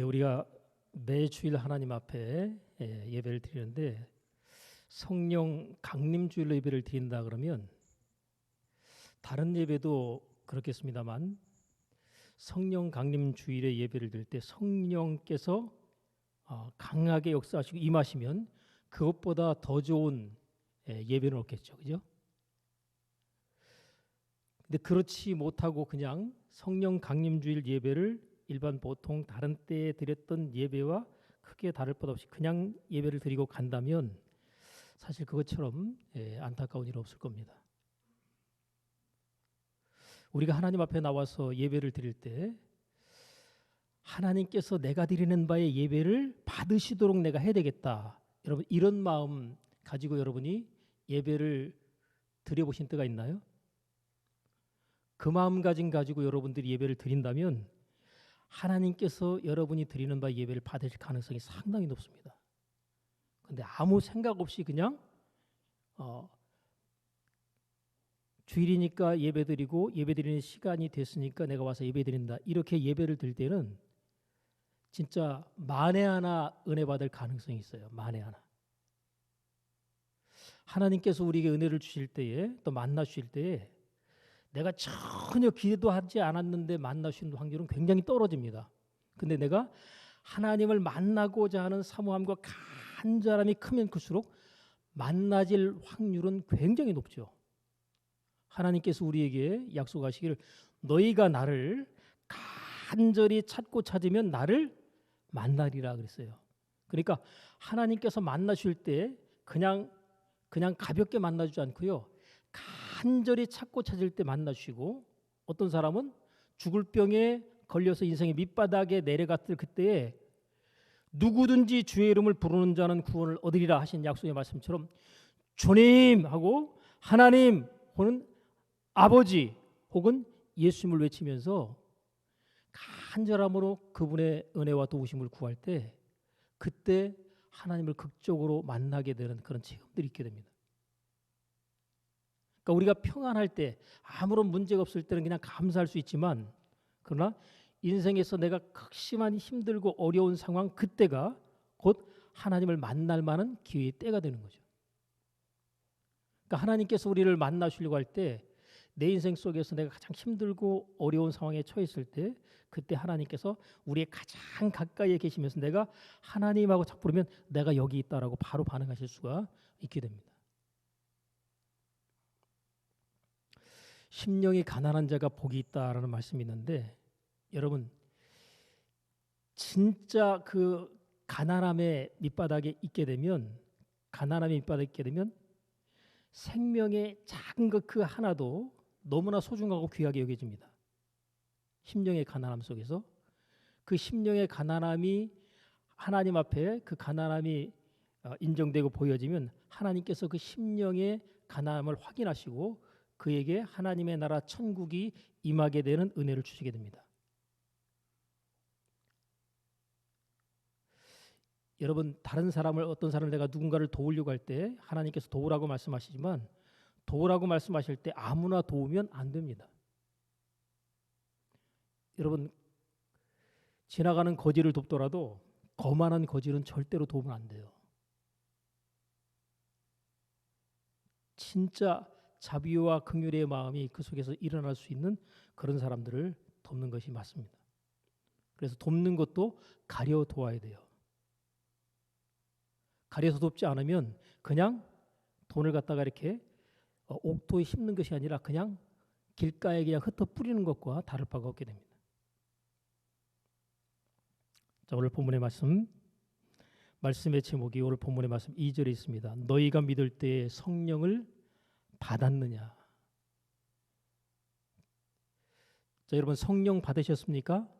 우리가 매주일 하나님 앞에 예배를 드리는데 성령 강림주일로 예배를 드린다 그러면 다른 예배도 그렇겠습니다만 성령 강림주일에 예배를 드릴 때 성령께서 강하게 역사하시고 임하시면 그것보다 더 좋은 예배는 없겠죠. 그죠? 근데 그렇지 못하고 그냥 성령 강림주일 예배를 일반 보통 다른 때에 드렸던 예배와 크게 다를 것 없이 그냥 예배를 드리고 간다면 사실 그것처럼 안타까운 일 없을 겁니다. 우리가 하나님 앞에 나와서 예배를 드릴 때 하나님께서 내가 드리는 바의 예배를 받으시도록 내가 해야 되겠다. 여러분 이런 마음 가지고 여러분이 예배를 드려보신 때가 있나요? 그 마음가짐 가지고 여러분들이 예배를 드린다면 하나님께서 여러분이 드리는 바 예배를 받으실 가능성이 상당히 높습니다. 그런데 아무 생각 없이 그냥 주일이니까 예배드리고 예배드리는 시간이 됐으니까 내가 와서 예배드린다. 이렇게 예배를 드릴 때는 진짜 만에 하나 은혜 받을 가능성이 있어요. 만에 하나. 하나님께서 우리에게 은혜를 주실 때에 또 만나 주실 때에 내가 전혀 기도하지 않았는데 만나 주시는 확률은 굉장히 떨어집니다. 근데 내가 하나님을 만나고자 하는 사모함과 간절함이 크면 클수록 만나질 확률은 굉장히 높죠. 하나님께서 우리에게 약속하시기를 너희가 나를 간절히 찾고 찾으면 나를 만나리라 그랬어요. 그러니까 하나님께서 만나 주실 때 그냥 가볍게 만나 주지 않고요. 간절히 찾고 찾을 때 만나 주시고 어떤 사람은 죽을 병에 걸려서 인생의 밑바닥에 내려갔을 그때에 누구든지 주의 이름을 부르는 자는 구원을 얻으리라 하신 약속의 말씀처럼 주님 하고 하나님 혹은 아버지 혹은 예수님을 외치면서 간절함으로 그분의 은혜와 도우심을 구할 때 그때 하나님을 극적으로 만나게 되는 그런 체험들이 있게 됩니다. 그러니까 우리가 평안할 때 아무런 문제가 없을 때는 그냥 감사할 수 있지만 그러나 인생에서 내가 극심한 힘들고 어려운 상황 그때가 곧 하나님을 만날 만한 기회의 때가 되는 거죠. 그러니까 하나님께서 우리를 만나시려고 할 때 내 인생 속에서 내가 가장 힘들고 어려운 상황에 처했을 때 그때 하나님께서 우리의 가장 가까이에 계시면서 내가 하나님하고 자꾸 부르면 내가 여기 있다라고 바로 반응하실 수가 있게 됩니다. 심령이 가난한 자가 복이 있다라는 말씀이 있는데 여러분 진짜 그 가난함의 밑바닥에 있게 되면 생명의 작은 것 그 하나도 너무나 소중하고 귀하게 여겨집니다. 심령의 가난함 속에서 그 심령의 가난함이 하나님 앞에 그 가난함이 인정되고 보여지면 하나님께서 그 심령의 가난함을 확인하시고 그에게 하나님의 나라 천국이 임하게 되는 은혜를 주시게 됩니다. 여러분 다른 사람을 어떤 사람을 내가 누군가를 도우려고 할 때 하나님께서 도우라고 말씀하시지만 도우라고 말씀하실 때 아무나 도우면 안 됩니다. 여러분 지나가는 거지를 돕더라도 거만한 거지는 절대로 도우면 안 돼요. 진짜 자비와 긍휼의 마음이 그 속에서 일어날 수 있는 그런 사람들을 돕는 것이 맞습니다. 그래서 돕는 것도 가려 도와야 돼요. 가려서 돕지 않으면 그냥 돈을 갖다가 이렇게 옥토에 심는 것이 아니라 그냥 길가에 그냥 흩어 뿌리는 것과 다를 바가 없게 됩니다. 자, 오늘 본문의 말씀의 제목이 오늘 본문의 말씀 2절에 있습니다. 너희가 믿을 때에 성령을 받았느냐. 자, 여러분 성령 받으셨습니까?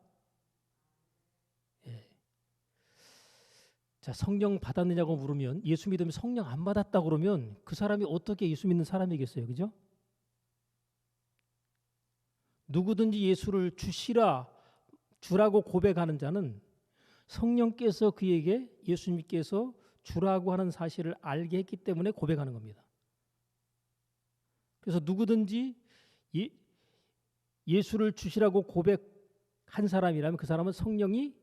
예. 자, 성령 받았느냐고 물으면 예수 믿으면 성령 안 받았다 그러면 그 사람이 어떻게 예수 믿는 사람이겠어요, 그죠? 누구든지 예수를 주라고 고백하는 자는 성령께서 그에게 예수님께서 주라고 하는 사실을 알게 했기 때문에 고백하는 겁니다. 그래서 누구든지 예수를 주시라고 고백한 사람이라면 그 사람은 성령이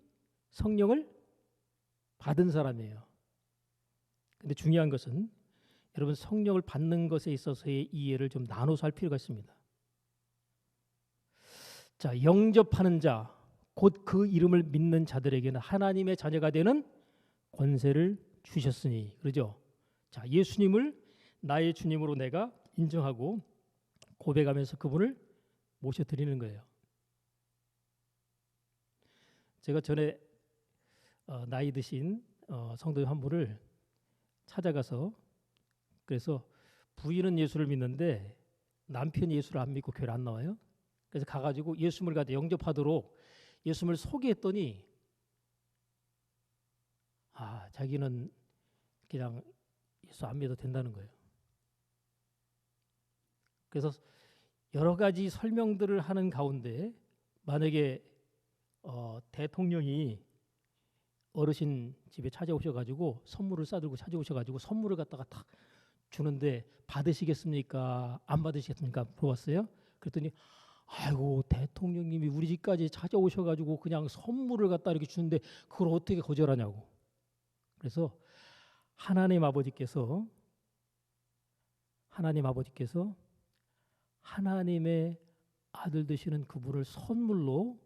성령을 받은 사람이에요. 근데 중요한 것은 여러분 성령을 받는 것에 있어서의 이해를 좀 나눠서 할 필요가 있습니다. 자, 영접하는 자, 곧 그 이름을 믿는 자들에게는 하나님의 자녀가 되는 권세를 주셨으니, 그러죠? 자, 예수님을 나의 주님으로 내가 인정하고 고백하면서 그분을 모셔드리는 거예요. 제가 전에 나이 드신 성도 한 분을 찾아가서, 그래서 부인은 예수를 믿는데 남편이 예수를 안 믿고 교회를 안 나와요. 그래서 가가지고 예수님을 갖다 영접하도록 예수님을 소개했더니 자기는 그냥 예수 안 믿어도 된다는 거예요. 그래서 여러 가지 설명들을 하는 가운데 만약에 대통령이 어르신 집에 찾아오셔가지고 선물을 싸들고 찾아오셔가지고 선물을 갖다가 탁 주는데 받으시겠습니까? 안 받으시겠습니까? 물어봤어요. 그랬더니 아이고 대통령님이 우리 집까지 찾아오셔가지고 그냥 선물을 갖다 이렇게 주는데 그걸 어떻게 거절하냐고. 그래서 하나님 아버지께서 하나님의 아들 되시는 그분을 선물로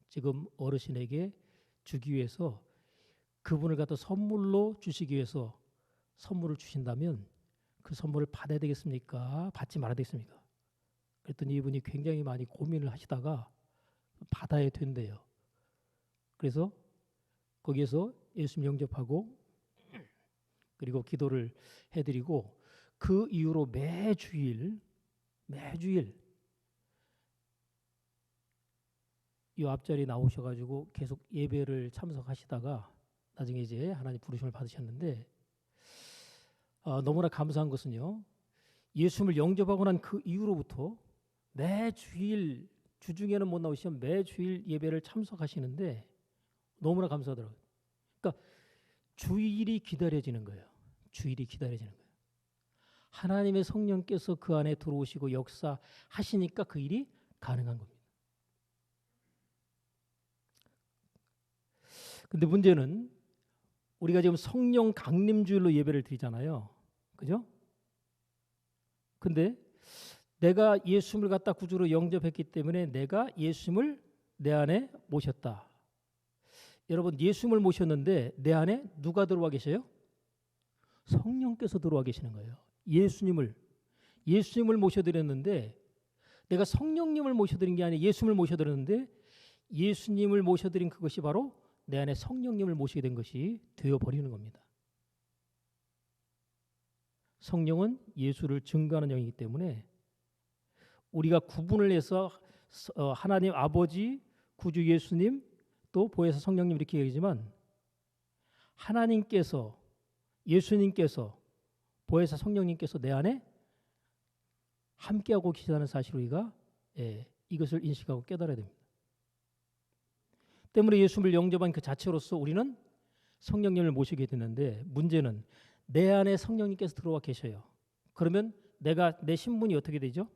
지금 어르신에게 주기 위해서, 그분을 갖다 선물로 주시기 위해서 선물을 주신다면 그 선물을 받아야 되겠습니까? 받지 말아야 되겠습니까? 그랬더니 이분이 굉장히 많이 고민을 하시다가 받아야 된대요. 그래서 거기에서 예수님 영접하고 그리고 기도를 해드리고, 그 이후로 매주일 이 앞자리 나오셔가지고 계속 예배를 참석하시다가 나중에 이제 하나님 부르심을 받으셨는데, 너무나 감사한 것은요, 예수님을 영접하고 난 그 이후로부터 매주일, 주중에는 못 나오시면 매주일 예배를 참석하시는데 너무나 감사하더라고요. 그러니까 주일이 기다려지는 거예요. 주일이 기다려지는 거예요. 하나님의 성령께서 그 안에 들어오시고 역사하시니까 그 일이 가능한 겁니다. 근데 문제는 우리가 지금 성령 강림주일로 예배를 드리잖아요. 그죠? 근데 내가 예수님을 갖다 구주로 영접했기 때문에 내가 예수님을 내 안에 모셨다. 여러분, 예수님을 모셨는데 내 안에 누가 들어와 계셔요? 성령께서 들어와 계시는 거예요. 예수님을 모셔드렸는데, 내가 성령님을 모셔드린 게 아니라 예수님을 모셔드렸는데, 예수님을 모셔드린 그것이 바로 내 안에 성령님을 모시게 된 것이 되어버리는 겁니다. 성령은 예수를 증거하는 영이기 때문에 우리가 구분을 해서 하나님 아버지, 구주 예수님, 또 보혜사 성령님 이렇게 얘기하지만, 하나님께서, 예수님께서, 보혜사 성령님께서 내 안에 함께하고 계시다는 사실을 우리가 이것을 인식하고 깨달아야 됩니다. 때문에 예수님을 영접한 그 자체로서 우리는 성령님을 모시게 되는데, 문제는 내 안에 성령님께서 들어와 계셔요. 그러면 내 신분이 어떻게 되죠?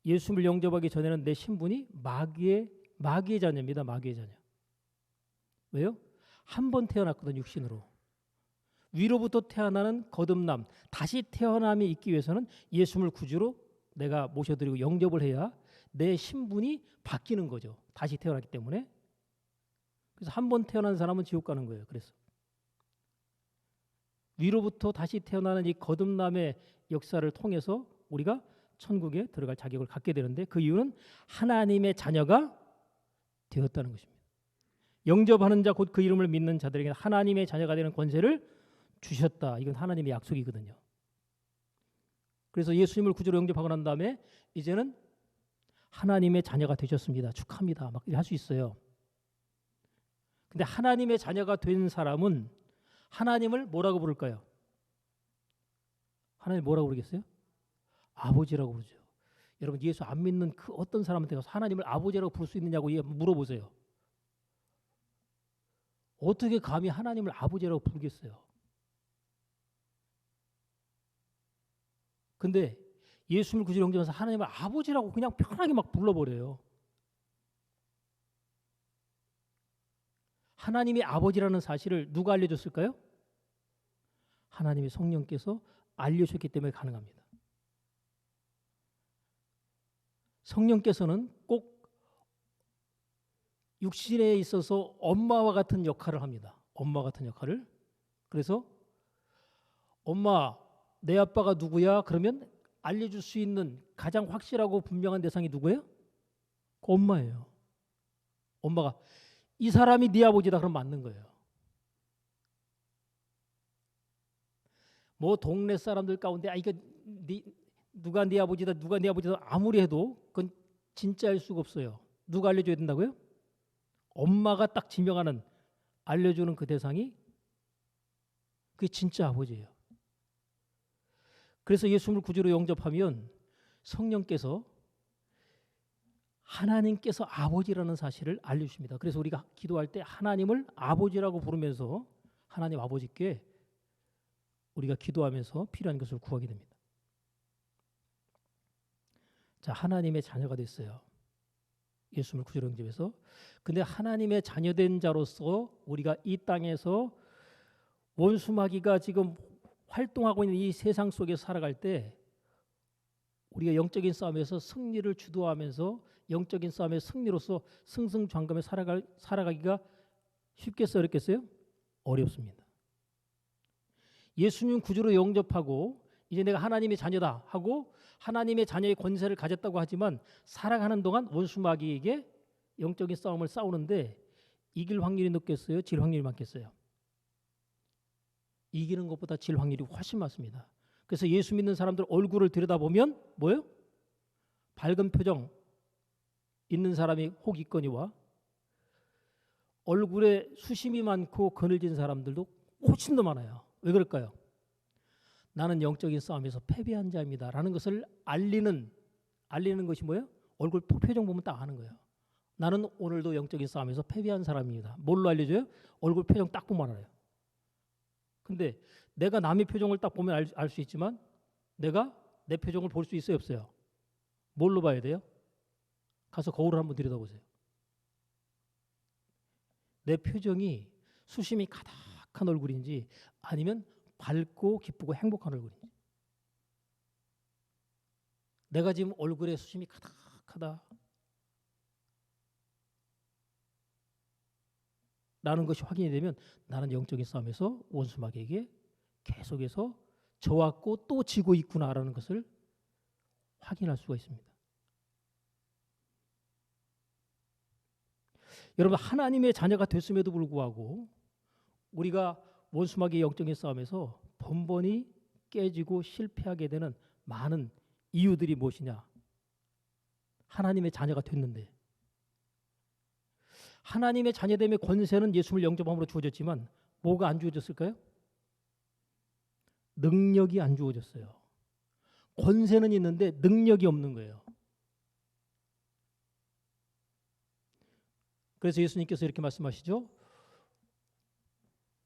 예수님을 영접하기 전에는 내 신분이 마귀의 자녀입니다. 마귀의 자녀. 왜요? 한 번 태어났거든, 육신으로. 위로부터 태어나는 거듭남, 다시 태어남이 있기 위해서는 예수님을 구주로 내가 모셔드리고 영접을 해야 내 신분이 바뀌는 거죠. 다시 태어났기 때문에. 그래서 한 번 태어난 사람은 지옥 가는 거예요. 그래서 위로부터 다시 태어나는 이 거듭남의 역사를 통해서 우리가 천국에 들어갈 자격을 갖게 되는데, 그 이유는 하나님의 자녀가 되었다는 것입니다. 영접하는 자, 곧 그 이름을 믿는 자들에게 하나님의 자녀가 되는 권세를 주셨다. 이건 하나님의 약속이거든요. 그래서 예수님을 구주로 영접하고 난 다음에 이제는 하나님의 자녀가 되셨습니다. 축하합니다. 막 할 수 있어요. 근데 하나님의 자녀가 된 사람은 하나님을 뭐라고 부를까요? 하나님 뭐라고 부르겠어요? 아버지라고 부르죠. 여러분, 예수 안 믿는 그 어떤 사람한테 가서 하나님을 아버지라고 부를 수 있느냐고 물어보세요. 어떻게 감히 하나님을 아버지라고 부르겠어요? 근데 예수님을 구주로 영접해서 하나님을 아버지라고 그냥 편하게 막 불러버려요. 하나님이 아버지라는 사실을 누가 알려줬을까요? 하나님의 성령께서 알려주셨기 때문에 가능합니다. 성령께서는 꼭 육신에 있어서 엄마와 같은 역할을 합니다. 엄마 같은 역할을. 그래서 엄마, 내 아빠가 누구야? 그러면 알려줄 수 있는 가장 확실하고 분명한 대상이 누구예요? 그 엄마예요. 엄마가 이 사람이 네 아버지다 그러면 맞는 거예요. 뭐 동네 사람들 가운데 이거 누가 네 아버지다 누가 네 아버지다 아무리 해도 그건 진짜일 수가 없어요. 누가 알려줘야 된다고요? 엄마가 딱 지명하는 알려주는 그 대상이 그게 진짜 아버지예요. 그래서 예수님을 구주로 영접하면 성령께서 하나님께서 아버지라는 사실을 알려주십니다. 그래서 우리가 기도할 때 하나님을 아버지라고 부르면서 하나님 아버지께 우리가 기도하면서 필요한 것을 구하게 됩니다. 자, 하나님의 자녀가 됐어요. 예수님을 구주로 영접해서. 근데 하나님의 자녀된 자로서 우리가 이 땅에서 원수마귀가 지금 활동하고 있는 이 세상 속에서 살아갈 때 우리가 영적인 싸움에서 승리를 주도하면서 영적인 싸움의 승리로서 승승장구하며 살아가기가 쉽겠어요? 어렵겠어요? 어렵습니다. 예수님 구주로 영접하고 이제 내가 하나님의 자녀다 하고 하나님의 자녀의 권세를 가졌다고 하지만 살아가는 동안 원수마귀에게 영적인 싸움을 싸우는데 이길 확률이 높겠어요? 질 확률이 많겠어요? 이기는 것보다 질 확률이 훨씬 많습니다. 그래서 예수 믿는 사람들 얼굴을 들여다보면 뭐예요? 밝은 표정 있는 사람이 혹 있거니와 얼굴에 수심이 많고 그늘진 사람들도 훨씬 더 많아요. 왜 그럴까요? 나는 영적인 싸움에서 패배한 자입니다 라는 것을 알리는 것이 뭐예요? 얼굴 표정 보면 딱 아는 거예요. 나는 오늘도 영적인 싸움에서 패배한 사람입니다. 뭘로 알려줘요? 얼굴 표정 딱 보면 알아요. 근데 내가 남의 표정을 딱 보면 알 수 있지만 내가 내 표정을 볼 수 있어요? 없어요? 뭘로 봐야 돼요? 가서 거울을 한번 들여다보세요. 내 표정이 수심이 가득한 얼굴인지 아니면 밝고 기쁘고 행복한 얼굴인지. 내가 지금 얼굴에 수심이 가득하다 라는 것이 확인이 되면 나는 영적인 싸움에서 원수마귀에게 계속해서 져왔고 또 지고 있구나라는 것을 확인할 수가 있습니다. 여러분, 하나님의 자녀가 됐음에도 불구하고 우리가 원수마귀의 영적인 싸움에서 번번이 깨지고 실패하게 되는 많은 이유들이 무엇이냐? 하나님의 자녀가 됐는데 하나님의 자녀됨의 권세는 예수님을 영접함으로 주어졌지만 뭐가 안 주어졌을까요? 능력이 안 주어졌어요. 권세는 있는데 능력이 없는 거예요. 그래서 예수님께서 이렇게 말씀하시죠.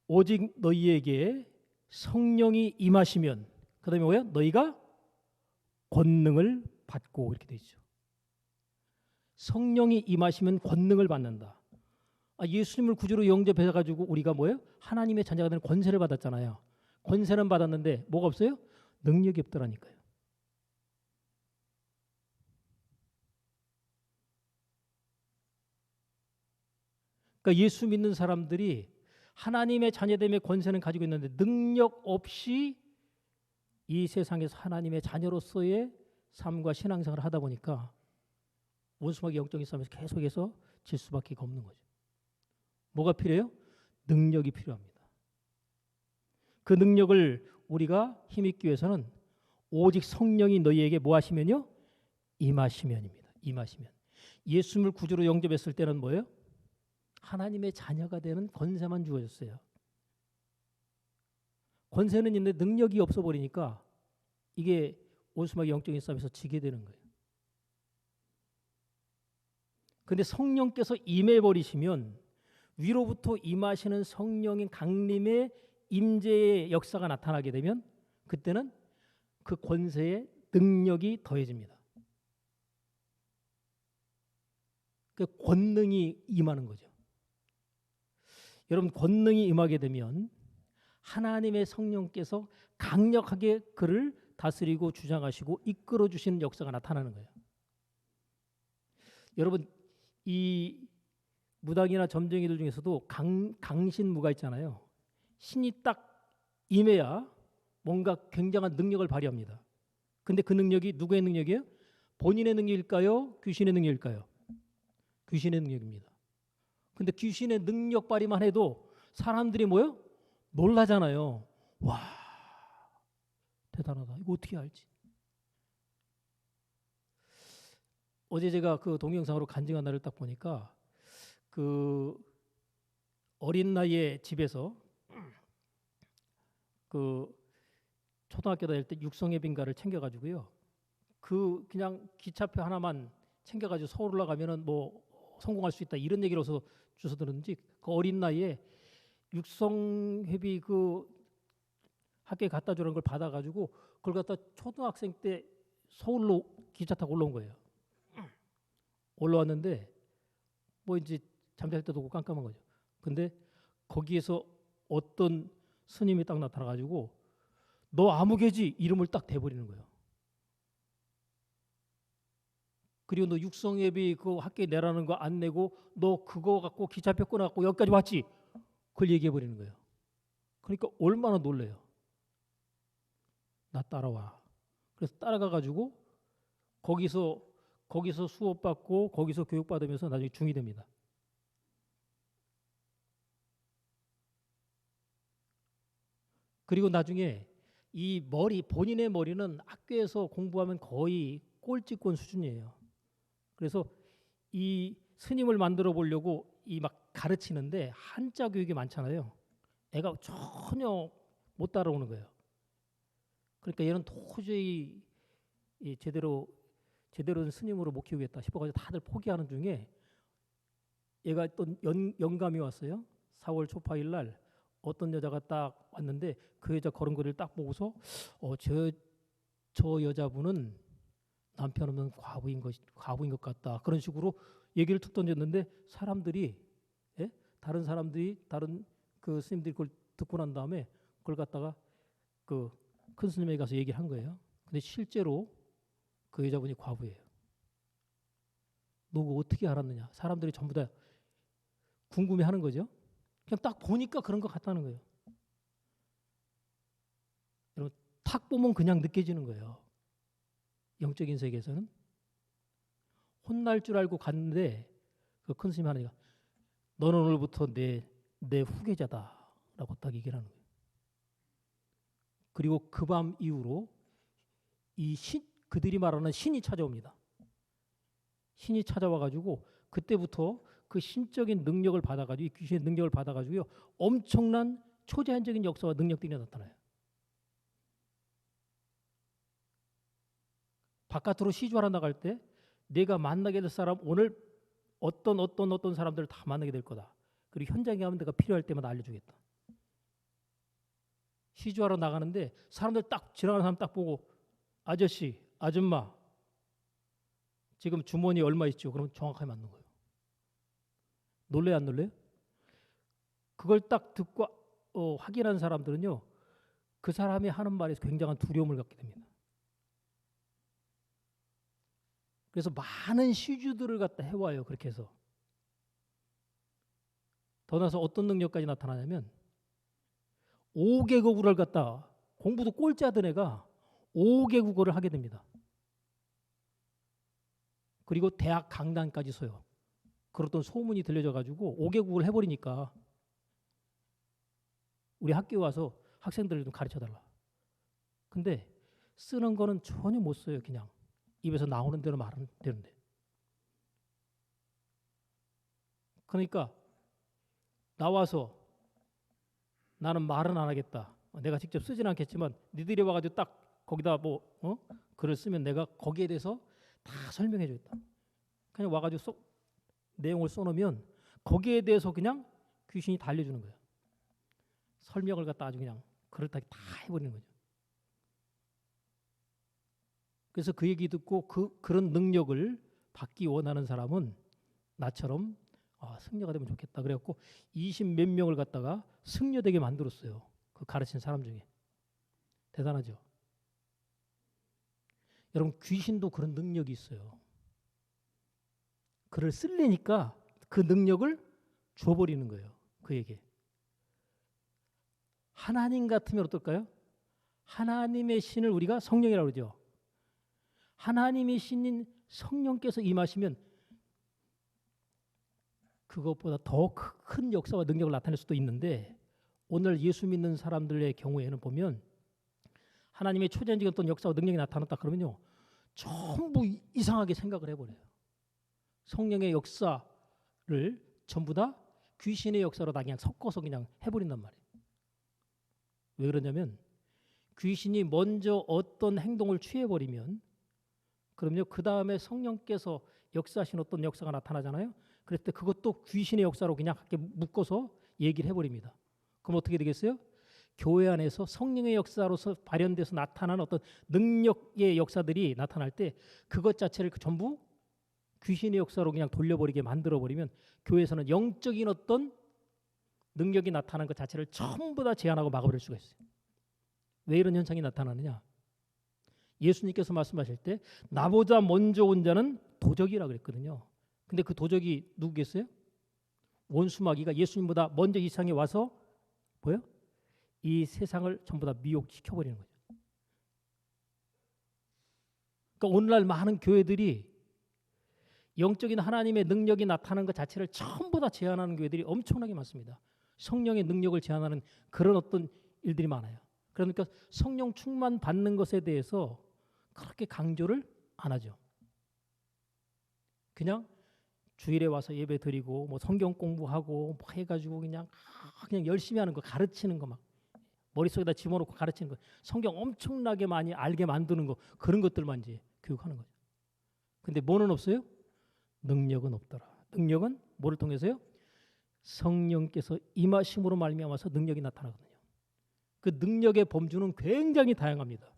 오직 너희에게 성령이 임하시면 그 다음에 뭐예요? 너희가 권능을 받고 이렇게 되어 있죠. 성령이 임하시면 권능을 받는다. 예수님을 구주로 영접해가지고 우리가 뭐예요? 하나님의 자녀가 되는 권세를 받았잖아요. 권세는 받았는데 뭐가 없어요? 능력이 없더라니까요. 그러니까 예수 믿는 사람들이 하나님의 자녀됨의 권세는 가지고 있는데 능력 없이 이 세상에서 하나님의 자녀로서의 삶과 신앙생활을 하다 보니까 원수마귀 영적인 싸움에서 계속해서 질 수밖에 없는 거죠. 뭐가 필요해요? 능력이 필요합니다. 그 능력을 우리가 힘입기 위해서는 오직 성령이 너희에게 뭐 하시면요? 임하시면입니다. 임하시면. 예수님을 구주로 영접했을 때는 뭐예요? 하나님의 자녀가 되는 권세만 주어졌어요. 권세는 있는데 능력이 없어 버리니까 이게 원수마귀 영적인 싸움에서 지게 되는 거예요. 그런데 성령께서 임해 버리시면 위로부터 임하시는 성령인 강림의 임재의 역사가 나타나게 되면 그때는 그 권세의 능력이 더해집니다. 그 권능이 임하는 거죠. 여러분 권능이 임하게 되면 하나님의 성령께서 강력하게 그를 다스리고 주장하시고 이끌어 주시는 역사가 나타나는 거예요. 여러분 이 무당이나 점쟁이들 중에서도 강신무가 있잖아요. 신이 딱 임해야 뭔가 굉장한 능력을 발휘합니다. 근데 그 능력이 누구의 능력이에요? 본인의 능력일까요? 귀신의 능력일까요? 귀신의 능력입니다. 근데 귀신의 능력 발휘만 해도 사람들이 뭐요? 놀라잖아요. 와, 대단하다. 이거 어떻게 알지? 어제 제가 그 동영상으로 간증한 날을 딱 보니까 그 어린 나이에 집에서 그 초등학교 다닐 때 육성예빈가를 챙겨가지고요. 그 그냥 기차표 하나만 챙겨가지고 서울 올라가면은 뭐 성공할 수 있다 이런 얘기를 주워 들었는지 그 어린 나이에 육성회비 그 학교에 갖다 주라는 걸 받아가지고 그걸 갖다 초등학생 때 서울로 기차 타고 올라온 거예요. 올라왔는데 뭐 이제 잠잘 때도 없고 깜깜한 거죠. 근데 거기에서 어떤 스님이 딱 나타나가지고 너 아무개지 이름을 딱 대버리는 거예요. 그리고 너 육성예비 그 학교에 내라는 거 안 내고 너 그거 갖고 기차표 끊어갖고 여기까지 왔지? 그걸 얘기해 버리는 거예요. 그러니까 얼마나 놀래요. 나 따라와. 그래서 따라가가지고 거기서 수업받고 거기서 교육받으면서 나중에 중이 됩니다. 그리고 나중에 이 본인의 머리는 학교에서 공부하면 거의 꼴찌권 수준이에요. 그래서 이 스님을 만들어 보려고 이 막 가르치는데 한자 교육이 많잖아요. 애가 전혀 못 따라오는 거예요. 그러니까 얘는 도저히 제대로 된 스님으로 못 키우겠다 싶어가지고 다들 포기하는 중에 얘가 또 영감이 왔어요. 4월 초파일 날 어떤 여자가 딱 왔는데 그 여자 걸음걸이를 딱 보고서 저 여자분은 남편 없는 과부인 것 같다. 그런 식으로 얘기를 툭 던졌는데 사람들이 다른 그 스님들이 그걸 듣고 난 다음에 그걸 갖다가 그 큰 스님에게 가서 얘기를 한 거예요. 근데 실제로 그 여자분이 과부예요. 너 그거 어떻게 알았느냐? 사람들이 전부 다 궁금해하는 거죠. 그냥 딱 보니까 그런 것 같다는 거예요. 여러분 탁 보면 그냥 느껴지는 거예요. 영적인 세계에서는 혼날 줄 알고 갔는데 그 큰 스님 하나가 너는 오늘부터 내 후계자다라고 딱 얘기를 하는 거예요. 그리고 그 밤 이후로 그들이 말하는 신이 찾아옵니다. 신이 찾아와가지고 그때부터 그 신적인 능력을 받아가지고 이 귀신의 능력을 받아가지고요 엄청난 초제한적인 역사와 능력들이 나타나요. 바깥으로 시주하러 나갈 때 내가 만나게 될 사람 오늘 어떤 사람들을 다 만나게 될 거다. 그리고 현장에 가면 내가 필요할 때마다 알려주겠다. 시주하러 나가는데 사람들 딱 지나가는 사람 딱 보고 아저씨, 아줌마 지금 주머니 얼마 있죠? 그럼 정확하게 맞는 거예요. 놀래요, 안 놀래요? 그걸 딱 듣고 확인한 사람들은요. 그 사람이 하는 말에서 굉장한 두려움을 갖게 됩니다. 그래서 많은 시주들을 갖다 해와요. 그렇게 해서. 더 나서 어떤 능력까지 나타나냐면 5개국어를 갖다 공부도 꼴찌 하던 애가 5개국어를 하게 됩니다. 그리고 대학 강단까지 서요. 그랬던 소문이 들려져가지고 5개국어를 해버리니까 우리 학교에 와서 학생들을 좀 가르쳐달라. 근데 쓰는 거는 전혀 못 써요. 그냥 입에서 나오는 대로 말하면 되는데. 그러니까 나와서 나는 말은 안 하겠다. 내가 직접 쓰진 않겠지만 니들이 와가지고 딱 거기다 글을 쓰면 내가 거기에 대해서 다 설명해 주겠다. 그냥 와가지고 내용을 써놓으면 거기에 대해서 그냥 귀신이 다 알려주는 거예요. 설명을 갖다 아주 그냥 그렇다게 다 해버리는 거죠. 그래서 그 얘기 듣고 그런 능력을 받기 원하는 사람은 나처럼 승려가 되면 좋겠다. 그래갖고 20 몇 명을 갖다가 승려되게 만들었어요. 그 가르친 사람 중에. 대단하죠. 여러분 귀신도 그런 능력이 있어요. 그를 쓰려니까 그 능력을 줘버리는 거예요. 그에게. 하나님 같으면 어떨까요? 하나님의 신을 우리가 성령이라고 그러죠. 하나님의 신인 성령께서 임하시면 그것보다 더 큰 역사와 능력을 나타낼 수도 있는데 오늘 예수 믿는 사람들의 경우에는 보면 하나님의 초자연적인 어떤 역사와 능력이 나타났다 그러면요. 전부 이상하게 생각을 해버려요. 성령의 역사를 전부 다 귀신의 역사로 다 그냥 섞어서 그냥 해버린단 말이에요. 왜 그러냐면 귀신이 먼저 어떤 행동을 취해버리면 그럼요. 그 다음에 성령께서 역사하신 어떤 역사가 나타나잖아요. 그럴 때 그것도 귀신의 역사로 그냥 이렇게 묶어서 얘기를 해버립니다. 그럼 어떻게 되겠어요? 교회 안에서 성령의 역사로서 발현돼서 나타나는 어떤 능력의 역사들이 나타날 때 그것 자체를 전부 귀신의 역사로 그냥 돌려버리게 만들어버리면 교회에서는 영적인 어떤 능력이 나타나는 것 자체를 전부 다 제한하고 막아버릴 수가 있어요. 왜 이런 현상이 나타나느냐? 예수님께서 말씀하실 때 나보다 먼저 온 자는 도적이라 그랬거든요. 근데 그 도적이 누구겠어요? 원수마귀가 예수님보다 먼저 이 세상에 와서 뭐요? 이 세상을 전부 다 미혹시켜버리는 거죠. 그러니까 오늘날 많은 교회들이 영적인 하나님의 능력이 나타나는 것 자체를 전부 다 제한하는 교회들이 엄청나게 많습니다. 성령의 능력을 제한하는 그런 어떤 일들이 많아요. 그러니까 성령 충만 받는 것에 대해서 그렇게 강조를 안 하죠. 그냥 주일에 와서 예배 드리고 뭐 성경 공부하고 뭐 해가지고 그냥 열심히 하는 거, 가르치는 거 막 머릿속에다 집어넣고 가르치는 거, 성경 엄청나게 많이 알게 만드는 거, 그런 것들만 이제 교육하는 거죠. 근데 뭐는 없어요? 능력은 없더라. 능력은 뭐를 통해서요? 성령께서 임하심으로 말미암아서 능력이 나타나거든요. 그 능력의 범주는 굉장히 다양합니다.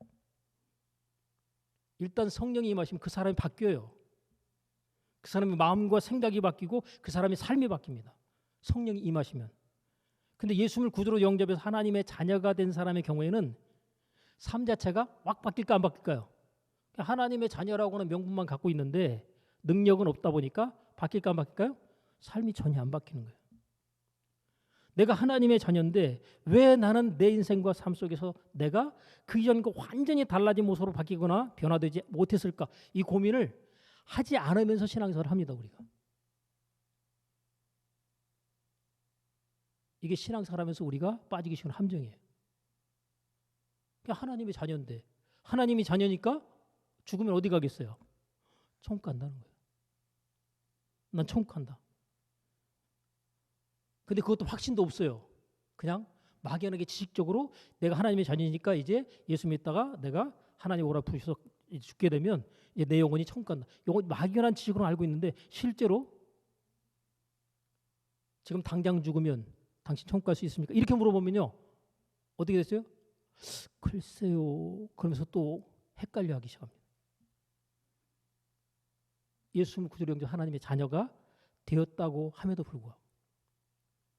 일단 성령이 임하시면 그 사람이 바뀌어요. 그 사람의 마음과 생각이 바뀌고 그 사람의 삶이 바뀝니다. 성령이 임하시면. 근데 예수님을 구주로 영접해서 하나님의 자녀가 된 사람의 경우에는 삶 자체가 확 바뀔까 안 바뀔까요? 하나님의 자녀라고 하는 명분만 갖고 있는데 능력은 없다 보니까 바뀔까 안 바뀔까요? 삶이 전혀 안 바뀌는 거예요. 내가 하나님의 자녀인데 왜 나는 내 인생과 삶 속에서 내가 그 이전과 완전히 달라진 모습으로 바뀌거나 변화되지 못했을까? 이 고민을 하지 않으면서 신앙생활을 합니다. 우리가. 이게 신앙생활하면서 우리가 빠지기 쉬운 함정이에요. 하나님의 자녀인데 하나님이 자녀니까 죽으면 어디 가겠어요? 천국 간다는 거예요. 난 천국 간다. 근데 그것도 확신도 없어요. 그냥 막연하게 지식적으로 내가 하나님의 자녀니까 이제 예수 믿다가 내가 하나님 오라 부르셔서 죽게 되면 이제 내 영혼이 천국 간다. 영혼 막연한 지식으로 알고 있는데 실제로 지금 당장 죽으면 당신 천국 갈 수 있습니까? 이렇게 물어보면요. 어떻게 됐어요? 글쎄요. 그러면서 또 헷갈려하기 시작합니다. 예수님을 구주로 영접 하나님의 자녀가 되었다고 함에도 불구하고.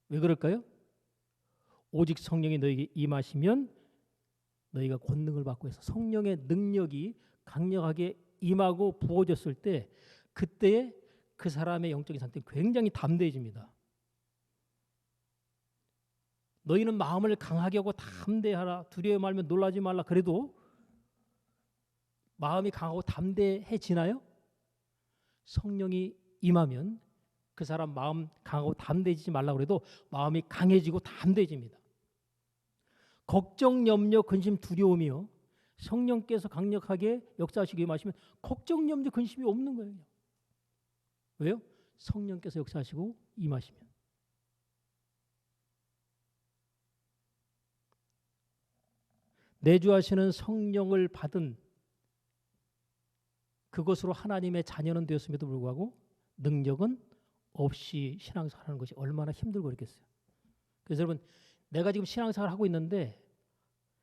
왜 그럴까요? 오직 성령이 너에게 임하시면 너희가 권능을 받고 해서 성령의 능력이 강력하게 임하고 부어졌을 때 그때에 그 사람의 영적인 상태는 굉장히 담대해집니다. 너희는 마음을 강하게 하고 담대하라. 두려워 말면 놀라지 말라. 그래도 마음이 강하고 담대해지나요? 성령이 임하면 그 사람 마음 강하고 담대해지지 말라고 해도 마음이 강해지고 담대해집니다. 걱정, 염려, 근심, 두려움이요. 성령께서 강력하게 역사하시기 임하시면 걱정, 염려, 근심이 없는 거예요. 왜요? 성령께서 역사하시고 임하시면. 내주하시는 성령을 받은 그것으로 하나님의 자녀는 되었음에도 불구하고 능력은 없이 신앙생활하는 것이 얼마나 힘들고 그랬겠어요. 그래서 여러분 내가 지금 신앙생활을 하고 있는데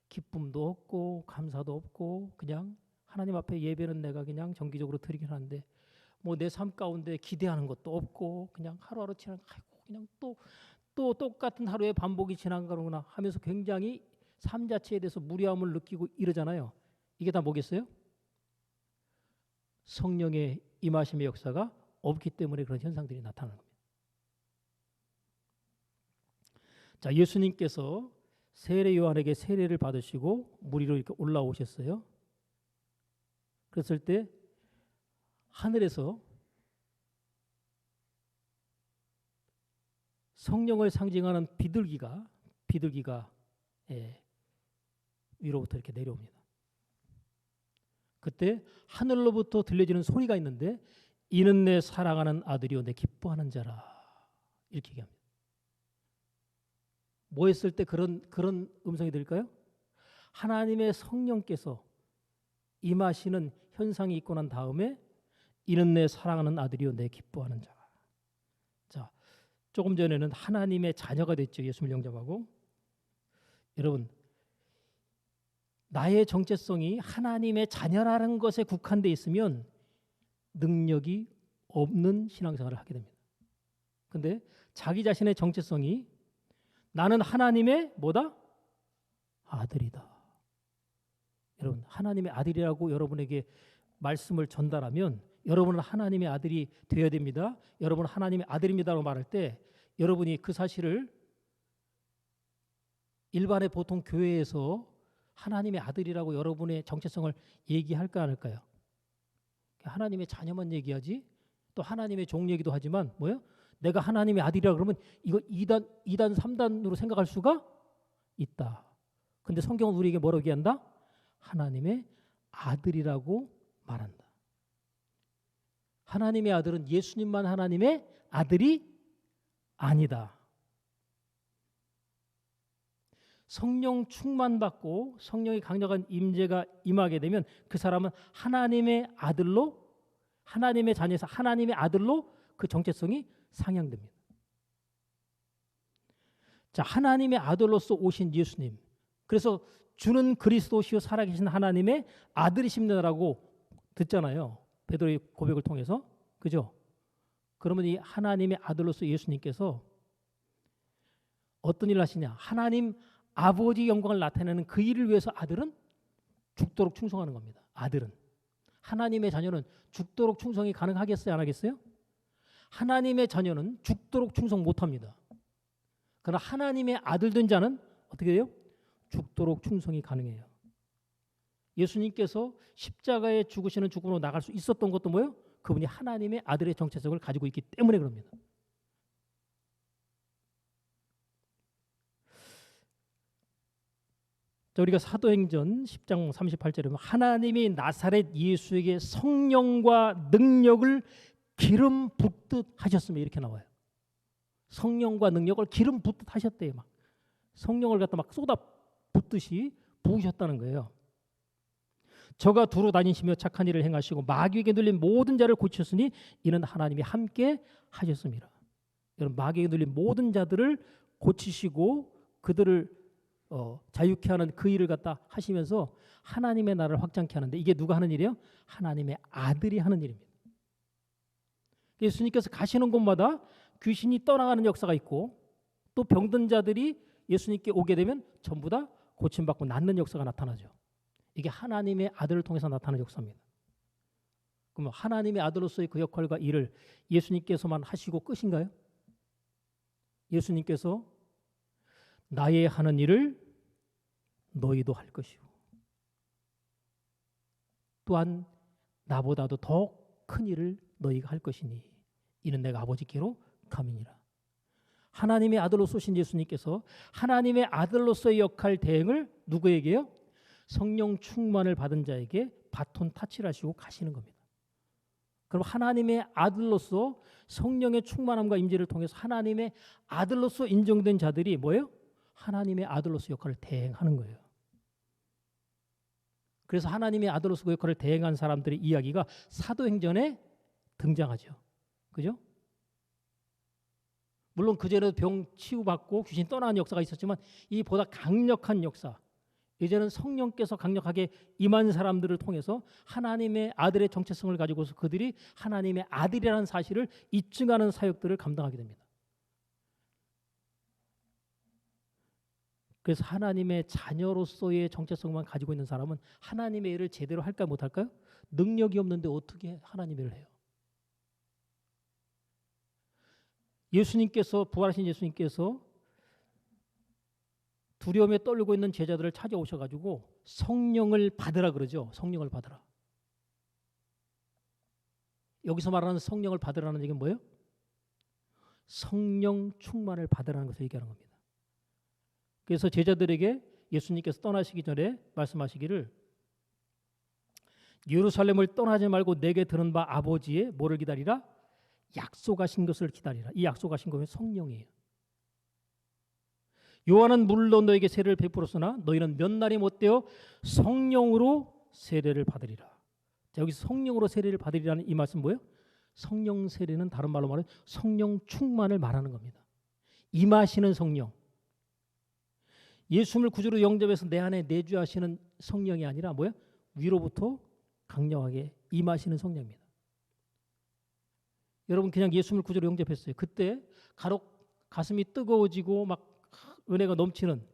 기쁨도 없고 감사도 없고 그냥 하나님 앞에 예배는 내가 그냥 정기적으로 드리긴 하는데 뭐 내 삶 가운데 기대하는 것도 없고 그냥 하루하루 지나가 그냥 또 똑같은 하루의 반복이 지나가는구나 하면서 굉장히 삶 자체에 대해서 무료함을 느끼고 이러잖아요. 이게 다 뭐겠어요? 성령의 임하심의 역사가 없기 때문에 그런 현상들이 나타나는 겁니다. 자, 예수님께서 세례 요한에게 세례를 받으시고 물 위로 이렇게 올라오셨어요. 그랬을 때 하늘에서 성령을 상징하는 비둘기가 위로부터 이렇게 내려옵니다. 그때 하늘로부터 들려지는 소리가 있는데 이는 내 사랑하는 아들이요 내 기뻐하는 자라 이렇게 얘기합니다. 뭐 했을 때 그런 음성이 들릴까요? 하나님의 성령께서 임하시는 현상이 있고 난 다음에 이는 내 사랑하는 아들이요 내 기뻐하는 자라. 자, 조금 전에는 하나님의 자녀가 됐죠. 예수를 영접하고. 여러분, 나의 정체성이 하나님의 자녀라는 것에 국한되어 있으면 능력이 없는 신앙생활을 하게 됩니다. 근데 자기 자신의 정체성이 나는 하나님의 뭐다? 아들이다. 여러분, 하나님의 아들이라고 여러분에게 말씀을 전달하면 여러분은 하나님의 아들이 되어야 됩니다. 여러분은 하나님의 아들입니다라고 말할 때 여러분이 그 사실을 일반의 보통 교회에서 하나님의 아들이라고 여러분의 정체성을 얘기할까 안 할까요? 하나님의 자녀만 얘기하지 또 하나님의 종 얘기도 하지만 뭐예요? 내가 하나님의 아들이라 그러면 이거 2단, 3단으로 생각할 수가 있다. 근데 성경은 우리에게 뭐라고 얘기한다? 하나님의 아들이라고 말한다. 하나님의 아들은 예수님만 하나님의 아들이 아니다. 성령 충만받고 성령의 강력한 임재가 임하게 되면 그 사람은 하나님의 아들로 하나님의 자녀에서 하나님의 아들로 그 정체성이 상향됩니다. 자, 하나님의 아들로서 오신 예수님. 그래서 주는 그리스도시요 살아계신 하나님의 아들이십니다라고 듣잖아요. 베드로의 고백을 통해서. 그죠? 그러면 이 하나님의 아들로서 예수님께서 어떤 일을 하시냐? 하나님 아버지 영광을 나타내는 그 일을 위해서 아들은 죽도록 충성하는 겁니다. 아들은. 하나님의 자녀는 죽도록 충성이 가능하겠어요? 안 하겠어요? 하나님의 자녀는 죽도록 충성 못합니다. 그러나 하나님의 아들 된 자는 어떻게 돼요? 죽도록 충성이 가능해요. 예수님께서 십자가에 죽으시는 죽음으로 나갈 수 있었던 것도 뭐예요? 그분이 하나님의 아들의 정체성을 가지고 있기 때문에 그럽니다. 자, 우리가 사도행전 10장 38절에 보면 하나님이 나사렛 예수에게 성령과 능력을 기름 붓듯 하셨으며 이렇게 나와요. 성령과 능력을 기름 붓듯 하셨대요. 막 성령을 갖다 막 쏟아 붓듯이 부으셨다는 거예요. 저가 두루 다니시며 착한 일을 행하시고 마귀에게 눌린 모든 자를 고치셨으니 이는 하나님이 함께 하셨습니다. 여러분, 마귀에게 눌린 모든 자들을 고치시고 그들을 자유케 하는 그 일을 갖다 하시면서 하나님의 나라를 확장케 하는데 이게 누가 하는 일이에요? 하나님의 아들이 하는 일입니다. 예수님께서 가시는 곳마다 귀신이 떠나가는 역사가 있고 또 병든 자들이 예수님께 오게 되면 전부 다 고침받고 낫는 역사가 나타나죠. 이게 하나님의 아들을 통해서 나타나는 역사입니다. 그럼 하나님의 아들로서의 그 역할과 일을 예수님께서만 하시고 끝인가요? 예수님께서 나의 하는 일을 너희도 할 것이고 또한 나보다도 더 큰 일을 너희가 할 것이니 이는 내가 아버지께로 감이니라. 하나님의 아들로 쏘신 예수님께서 하나님의 아들로서의 역할 대행을 누구에게요? 성령 충만을 받은 자에게 바톤 타치를 하시고 가시는 겁니다. 그럼 하나님의 아들로서 성령의 충만함과 임재를 통해서 하나님의 아들로서 인정된 자들이 뭐예요? 하나님의 아들로서 역할을 대행하는 거예요. 그래서 하나님의 아들로서 그 역할을 대행한 사람들의 이야기가 사도행전에 등장하죠. 그죠? 물론 그전에도 병 치유받고 귀신 떠나는 역사가 있었지만 이 보다 강력한 역사, 이제는 성령께서 강력하게 임한 사람들을 통해서 하나님의 아들의 정체성을 가지고서 그들이 하나님의 아들이라는 사실을 입증하는 사역들을 감당하게 됩니다. 그래서 하나님의 자녀로서의 정체성만 가지고 있는 사람은 하나님의 일을 제대로 할까 못할까요? 능력이 없는데 어떻게 하나님의 일을 해요? 예수님께서, 부활하신 예수님께서 두려움에 떨고 있는 제자들을 찾아오셔가지고 성령을 받으라 그러죠. 성령을 받으라. 여기서 말하는 성령을 받으라는 얘기는 뭐예요? 성령 충만을 받으라는 것을 얘기하는 겁니다. 그래서 제자들에게 예수님께서 떠나시기 전에 말씀하시기를 예루살렘을 떠나지 말고 내게 들은 바 아버지의 뭐를 기다리라? 약속하신 것을 기다리라. 이 약속하신 것은 성령이에요. 요한은 물로 너에게 세례를 베풀었으나 너희는 몇 날이 못되어 성령으로 세례를 받으리라. 자, 여기서 성령으로 세례를 받으리라는 이 말씀 뭐예요? 성령 세례는 다른 말로 말하면 성령 충만을 말하는 겁니다. 임하시는 성령. 예수님을 구주로 영접해서 내 안에 내주하시는 성령이 아니라 뭐야? 위로부터 강력하게 임하시는 성령입니다. 여러분 그냥 예수님을 구주로 영접했어요. 그때 가슴이 뜨거워지고 막 은혜가 넘치는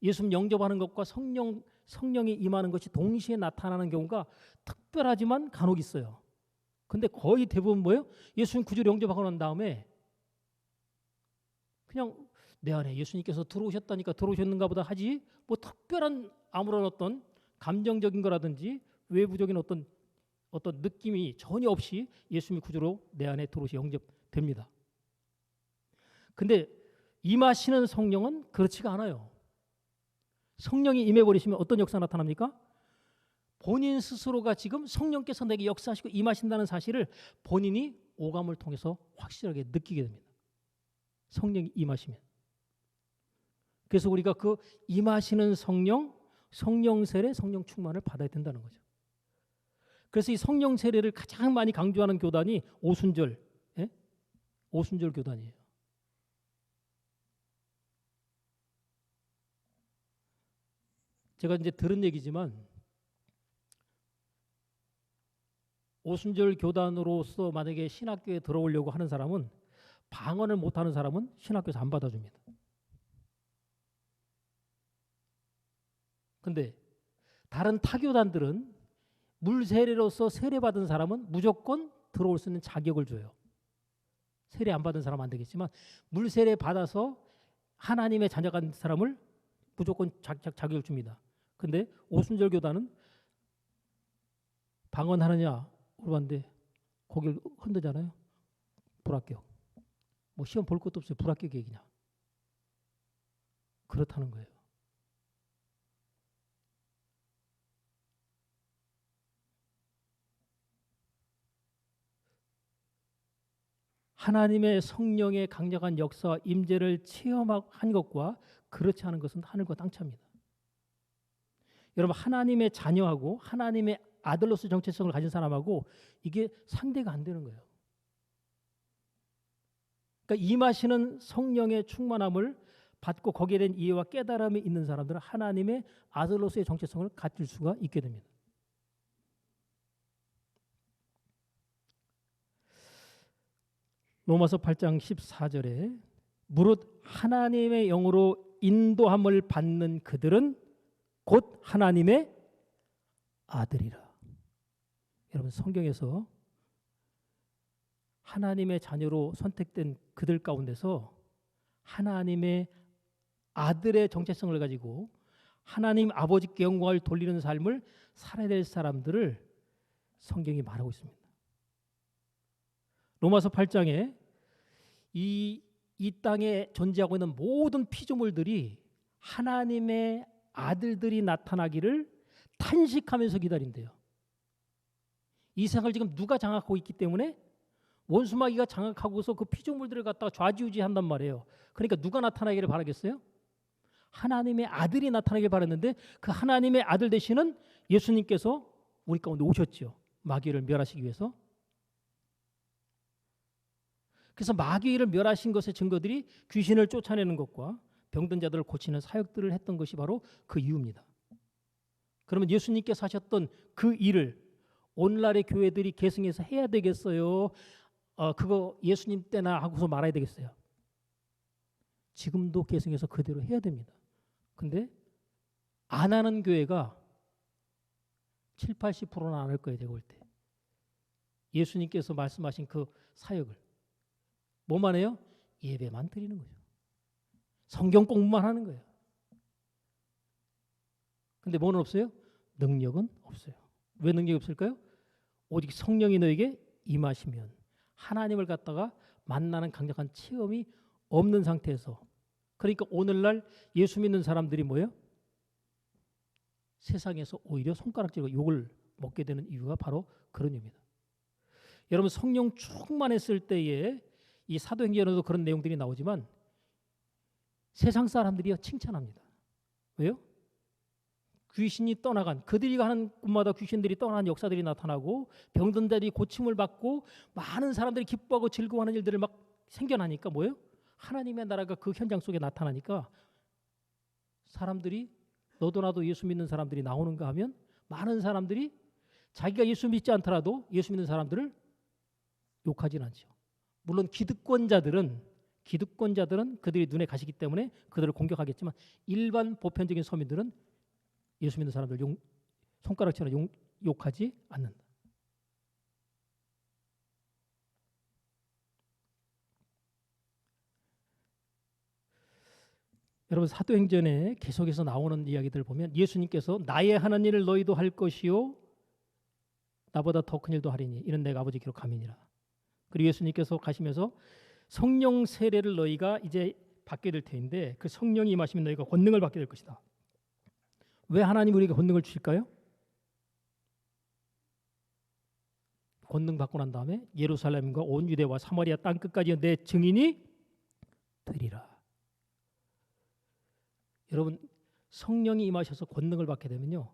예수님 영접하는 것과 성령이 임하는 것이 동시에 나타나는 경우가 특별하지만 간혹 있어요. 근데 거의 대부분 뭐예요? 예수님 구주로 영접하고 난 다음에 그냥 내 안에 예수님께서 들어오셨다니까 들어오셨는가 보다 하지 뭐 특별한 아무런 어떤 감정적인 거라든지 외부적인 어떤 느낌이 전혀 없이 예수님이 구주로 내 안에 들어오시 영접됩니다. 근데 임하시는 성령은 그렇지가 않아요. 성령이 임해버리시면 어떤 역사가 나타납니까? 본인 스스로가 지금 성령께서 내게 역사하시고 임하신다는 사실을 본인이 오감을 통해서 확실하게 느끼게 됩니다. 성령이 임하시면. 그래서 우리가 그 임하시는 성령 세례, 성령 충만을 받아야 된다는 거죠. 그래서 이 성령 세례를 가장 많이 강조하는 교단이 오순절, 오순절 교단이에요. 제가 이제 들은 얘기지만 오순절 교단으로서 만약에 신학교에 들어오려고 하는 사람은 방언을 못하는 사람은 신학교에서 안 받아줍니다. 근데 다른 타교단들은 물 세례로서 세례받은 사람은 무조건 들어올 수 있는 자격을 줘요. 세례 안 받은 사람은 안 되겠지만 물 세례 받아서 하나님의 자녀가 된 사람을 무조건 자격을 줍니다. 근데 오순절 교단은 방언하느냐 물어봤는데 고개를 흔들잖아요. 불합격. 뭐 시험 볼 것도 없어요. 불합격 얘기냐. 그렇다는 거예요. 하나님의 성령의 강력한 역사와 임재를 체험한 것과 그렇지 않은 것은 하늘과 땅 차입니다. 여러분 하나님의 자녀하고 하나님의 아들로서 정체성을 가진 사람하고 이게 상대가 안 되는 거예요. 그러니까 임하시는 성령의 충만함을 받고 거기에 대한 이해와 깨달음이 있는 사람들은 하나님의 아들로서의 정체성을 가질 수가 있게 됩니다. 로마서 8장 14절에 무릇 하나님의 영으로 인도함을 받는 그들은 곧 하나님의 아들이라. 여러분 성경에서 하나님의 자녀로 선택된 그들 가운데서 하나님의 아들의 정체성을 가지고 하나님 아버지께 영광을 돌리는 삶을 살아야 될 사람들을 성경이 말하고 있습니다. 로마서 8장에 이 땅에 존재하고 있는 모든 피조물들이 하나님의 아들들이 나타나기를 탄식하면서 기다린대요. 이 세상을 지금 누가 장악하고 있기 때문에 원수마귀가 장악하고서 그 피조물들을 갖다가 좌지우지한단 말이에요. 그러니까 누가 나타나기를 바라겠어요? 하나님의 아들이 나타나길 바랐는데 그 하나님의 아들 되시는 예수님께서 우리 가운데 오셨죠. 마귀를 멸하시기 위해서. 그래서 마귀를 멸하신 것의 증거들이 귀신을 쫓아내는 것과 병든 자들을 고치는 사역들을 했던 것이 바로 그 이유입니다. 그러면 예수님께서 하셨던 그 일을 오늘날의 교회들이 계승해서 해야 되겠어요? 그거 예수님 때나 하고서 말아야 되겠어요? 지금도 계승해서 그대로 해야 됩니다. 근데 안 하는 교회가 7, 80%는 안 할 거예요. 제가 볼 때. 예수님께서 말씀하신 그 사역을 뭐만 해요? 예배만 드리는 거죠. 성경 공부만 하는 거예요. 근데 뭐는 없어요? 능력은 없어요. 왜 능력이 없을까요? 오직 성령이 너에게 임하시면 하나님을 갖다가 만나는 강력한 체험이 없는 상태에서, 그러니까 오늘날 예수 믿는 사람들이 뭐예요? 세상에서 오히려 손가락질과 욕을 먹게 되는 이유가 바로 그런 이유입니다. 여러분, 성령 충만했을 때에 이 사도행전에도 그런 내용들이 나오지만 세상 사람들이요 칭찬합니다. 왜요? 귀신이 떠나간, 그들이 가는 곳마다 귀신들이 떠나는 역사들이 나타나고 병든 자들이 고침을 받고 많은 사람들이 기뻐하고 즐거워하는 일들을 막 생겨나니까 뭐예요? 하나님의 나라가 그 현장 속에 나타나니까 사람들이, 너도 나도 예수 믿는 사람들이 나오는가 하면 많은 사람들이 자기가 예수 믿지 않더라도 예수 믿는 사람들을 욕하진 않죠. 물론 기득권자들은 그들이 눈에 가시기 때문에 그들을 공격하겠지만 일반 보편적인 서민들은 예수 믿는 사람들 손가락처럼 욕하지 않는다. 여러분, 사도행전에 계속해서 나오는 이야기들을 보면 예수님께서 나의 하는 일을 너희도 할 것이요 나보다 더 큰 일도 하리니 이는 내가 아버지께로 감이니라. 그리고 예수님께서 가시면서 성령 세례를 너희가 이제 받게 될 터인데 그 성령이 임하시면 너희가 권능을 받게 될 것이다. 왜 하나님이 우리에게 권능을 주실까요? 권능 받고 난 다음에 예루살렘과 온 유대와 사마리아 땅 끝까지 내 증인이 되리라. 여러분, 성령이 임하셔서 권능을 받게 되면요,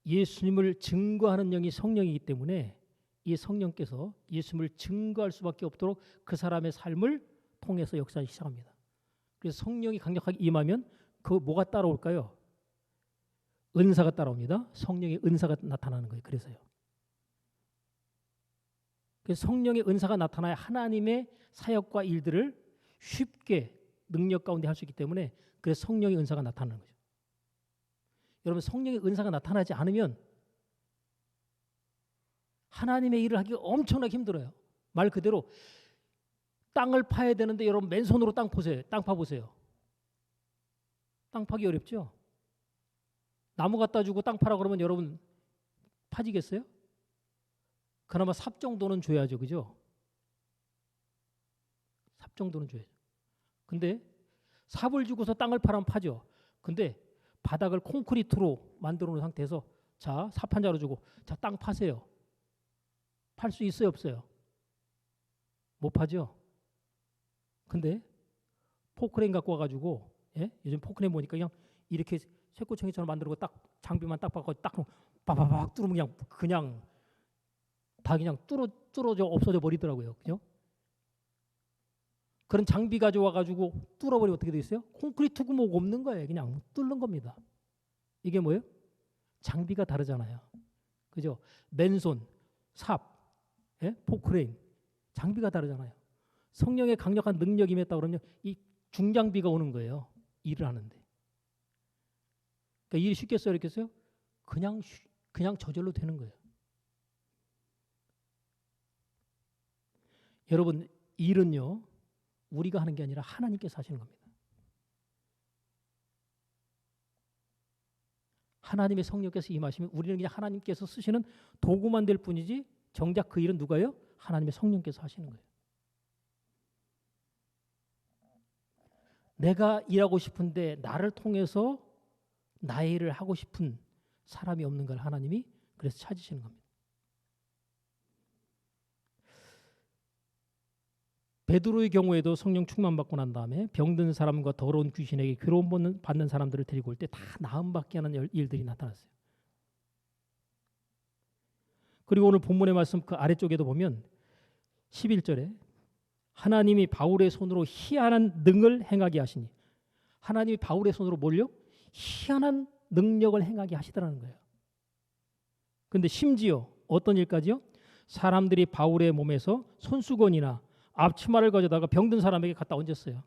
예수님을 증거하는 영이 성령이기 때문에 이 성령께서 예수님을 증거할 수밖에 없도록 그 사람의 삶을 통해서 역사하기 시작합니다. 그래서 성령이 강력하게 임하면 그 뭐가 따라올까요? 은사가 따라옵니다. 성령의 은사가 나타나는 거예요. 그래서요. 그래서 성령의 은사가 나타나야 하나님의 사역과 일들을 쉽게 능력 가운데 할 수 있기 때문에 그래서 성령의 은사가 나타나는 거죠. 여러분, 성령의 은사가 나타나지 않으면 하나님의 일을 하기가 엄청나게 힘들어요. 말 그대로 땅을 파야 되는데 여러분 맨손으로 땅 파보세요. 땅 파기 어렵죠? 나무 갖다 주고 땅 파라 그러면 여러분 파지겠어요? 그나마 삽 정도는 줘야죠. 그죠? 삽 정도는 줘야죠. 근데 삽을 주고서 땅을 파라면 파죠. 근데 바닥을 콘크리트로 만들어 놓은 상태에서 자, 삽 한 자루 주고 자, 땅 파세요. 팔 수 있어요, 없어요? 못 파죠. 근데 포크레인 갖고 와가지고, 예? 요즘 포크레인 보니까 그냥 이렇게 쇠꼬챙이처럼 만들고 딱 장비만 딱 박고 딱 빠바박 뚫으면 그냥 다 그냥 뚫어져 없어져 버리더라고요. 그죠? 그런 장비 가져와가지고 뚫어버리면 어떻게 되겠어요? 콘크리트 구멍 없는 거예요. 그냥 뚫는 겁니다. 이게 뭐예요? 장비가 다르잖아요. 그죠? 맨손, 삽, 예? 포크레인, 장비가 다르잖아요. 성령의 강력한 능력이 임했다 그러면 이 중장비가 오는 거예요. 일을 하는데. 그러니까 일이 쉽겠어요, 어렵겠어요? 그냥 저절로 되는 거예요. 여러분, 일은요, 우리가 하는 게 아니라 하나님께서 하시는 겁니다. 하나님의 성령께서 임하시면 우리는 그냥 하나님께서 쓰시는 도구만 될 뿐이지 정작 그 일은 누가요? 하나님의 성령께서 하시는 거예요. 내가 일하고 싶은데 나를 통해서 나의 일을 하고 싶은 사람이 없는 걸 하나님이 그래서 찾으시는 겁니다. 베드로의 경우에도 성령 충만 받고 난 다음에 병든 사람과 더러운 귀신에게 괴로움 받는 사람들을 데리고 올 때 다 나음받게 하는 일들이 나타났어요. 그리고 오늘 본문의 말씀 그 아래쪽에도 보면 11절에 하나님이 바울의 손으로 희한한 능을 행하게 하시니, 하나님이 바울의 손으로 뭘요? 희한한 능력을 행하게 하시더라는 거예요. 근데 심지어 어떤 일까지요? 사람들이 바울의 몸에서 손수건이나 앞치마를 가져다가 병든 사람에게 갖다 얹었어요.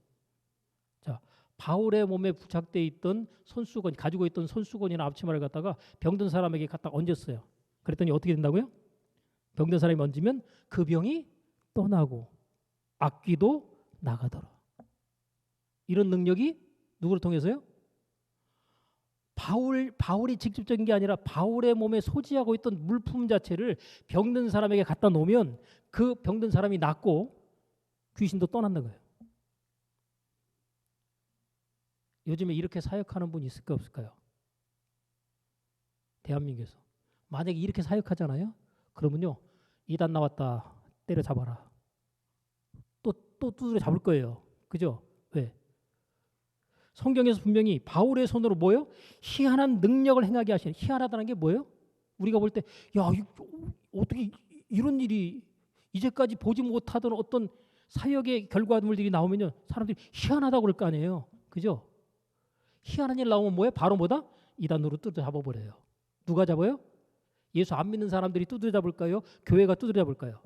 자, 바울의 몸에 부착되어 있던 손수건, 가지고 있던 손수건이나 앞치마를 갖다가 병든 사람에게 갖다 얹었어요. 그랬더니 어떻게 된다고요? 병든 사람이 얹으면 그 병이 떠나고 악귀도 나가더라. 이런 능력이 누구를 통해서요? 바울이 직접적인 게 아니라 바울의 몸에 소지하고 있던 물품 자체를 병든 사람에게 갖다 놓으면 그 병든 사람이 낫고 귀신도 떠난다는 거예요. 요즘에 이렇게 사역하는 분이 있을까 없을까요? 대한민국에서. 만약에 이렇게 사역하잖아요. 그러면요. 이단 나왔다. 때려잡아라. 또 두드려 잡을 거예요. 그죠? 왜? 성경에서 분명히 바울의 손으로 뭐예요? 희한한 능력을 행하게 하시는. 희한하다는 게 뭐예요? 우리가 볼 때 야, 어떻게 이런 일이 이제까지 보지 못하던 어떤 사역의 결과물들이 나오면요. 사람들이 희한하다고 그럴 거 아니에요. 그죠? 희한한 일 나오면 뭐예요? 바로 뭐다? 이단으로 두드려 잡아버려요. 누가 잡아요? 예수 안 믿는 사람들이 두드려 잡을까요? 교회가 두드려 잡을까요?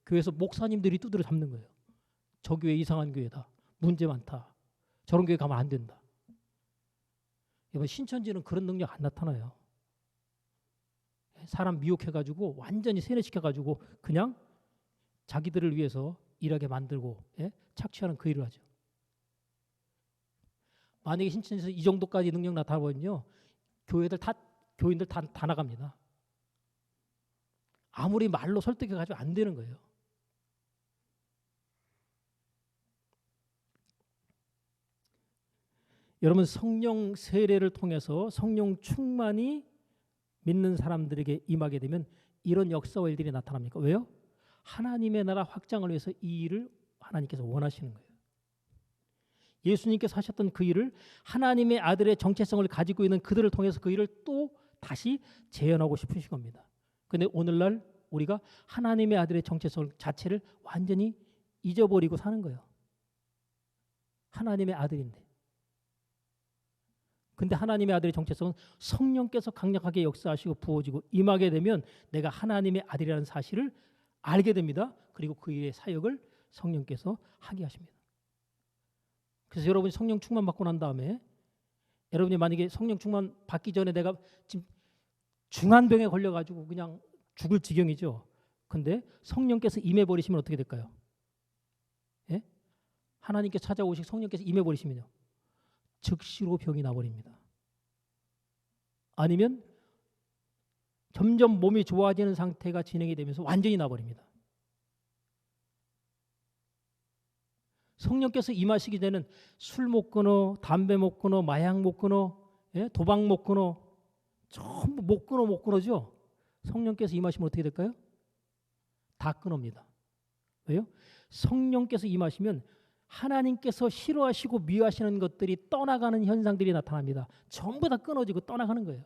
교회에서 목사님들이 두드려 잡는 거예요. 저 교회 이상한 교회다. 문제 많다. 저런 교회 가면 안 된다. 여러분 신천지는 그런 능력 안 나타나요. 사람 미혹해가지고 완전히 세뇌시켜가지고 그냥 자기들을 위해서 일하게 만들고 착취하는 그 일을 하죠. 만약에 신천지에서 이 정도까지 능력 나타나면요. 교인들 다 나갑니다. 아무리 말로 설득해가지고 안 되는 거예요. 여러분 성령 세례를 통해서 성령 충만이 믿는 사람들에게 임하게 되면 이런 역사와 일들이 나타납니까? 왜요? 하나님의 나라 확장을 위해서 이 일을 하나님께서 원하시는 거예요. 예수님께서 하셨던 그 일을 하나님의 아들의 정체성을 가지고 있는 그들을 통해서 그 일을 또 다시 재현하고 싶으신 겁니다. 그런데 오늘날 우리가 하나님의 아들의 정체성 자체를 완전히 잊어버리고 사는 거예요. 하나님의 아들인데. 근데 하나님의 아들의 정체성은 성령께서 강력하게 역사하시고 부어지고 임하게 되면 내가 하나님의 아들이라는 사실을 알게 됩니다. 그리고 그 일의 사역을 성령께서 하게 하십니다. 그래서 여러분이 성령 충만 받고 난 다음에 여러분이 만약에 성령 충만 받기 전에 내가 지금 중환병에 걸려가지고 그냥 죽을 지경이죠. 근데 성령께서 임해버리시면 어떻게 될까요? 예? 하나님께 찾아오신 성령께서 임해버리시면요. 즉시로 병이 나버립니다. 아니면 점점 몸이 좋아지는 상태가 진행이 되면서 완전히 나버립니다. 성령께서 임하시기 전에는 술 못 끊어, 담배 못 끊어, 마약 못 끊어, 도박 못 끊어, 전부 못 끊어죠. 성령께서 임하시면 어떻게 될까요? 다 끊습니다. 왜요? 성령께서 임하시면 하나님께서 싫어하시고 미워하시는 것들이 떠나가는 현상들이 나타납니다. 전부 다 끊어지고 떠나가는 거예요.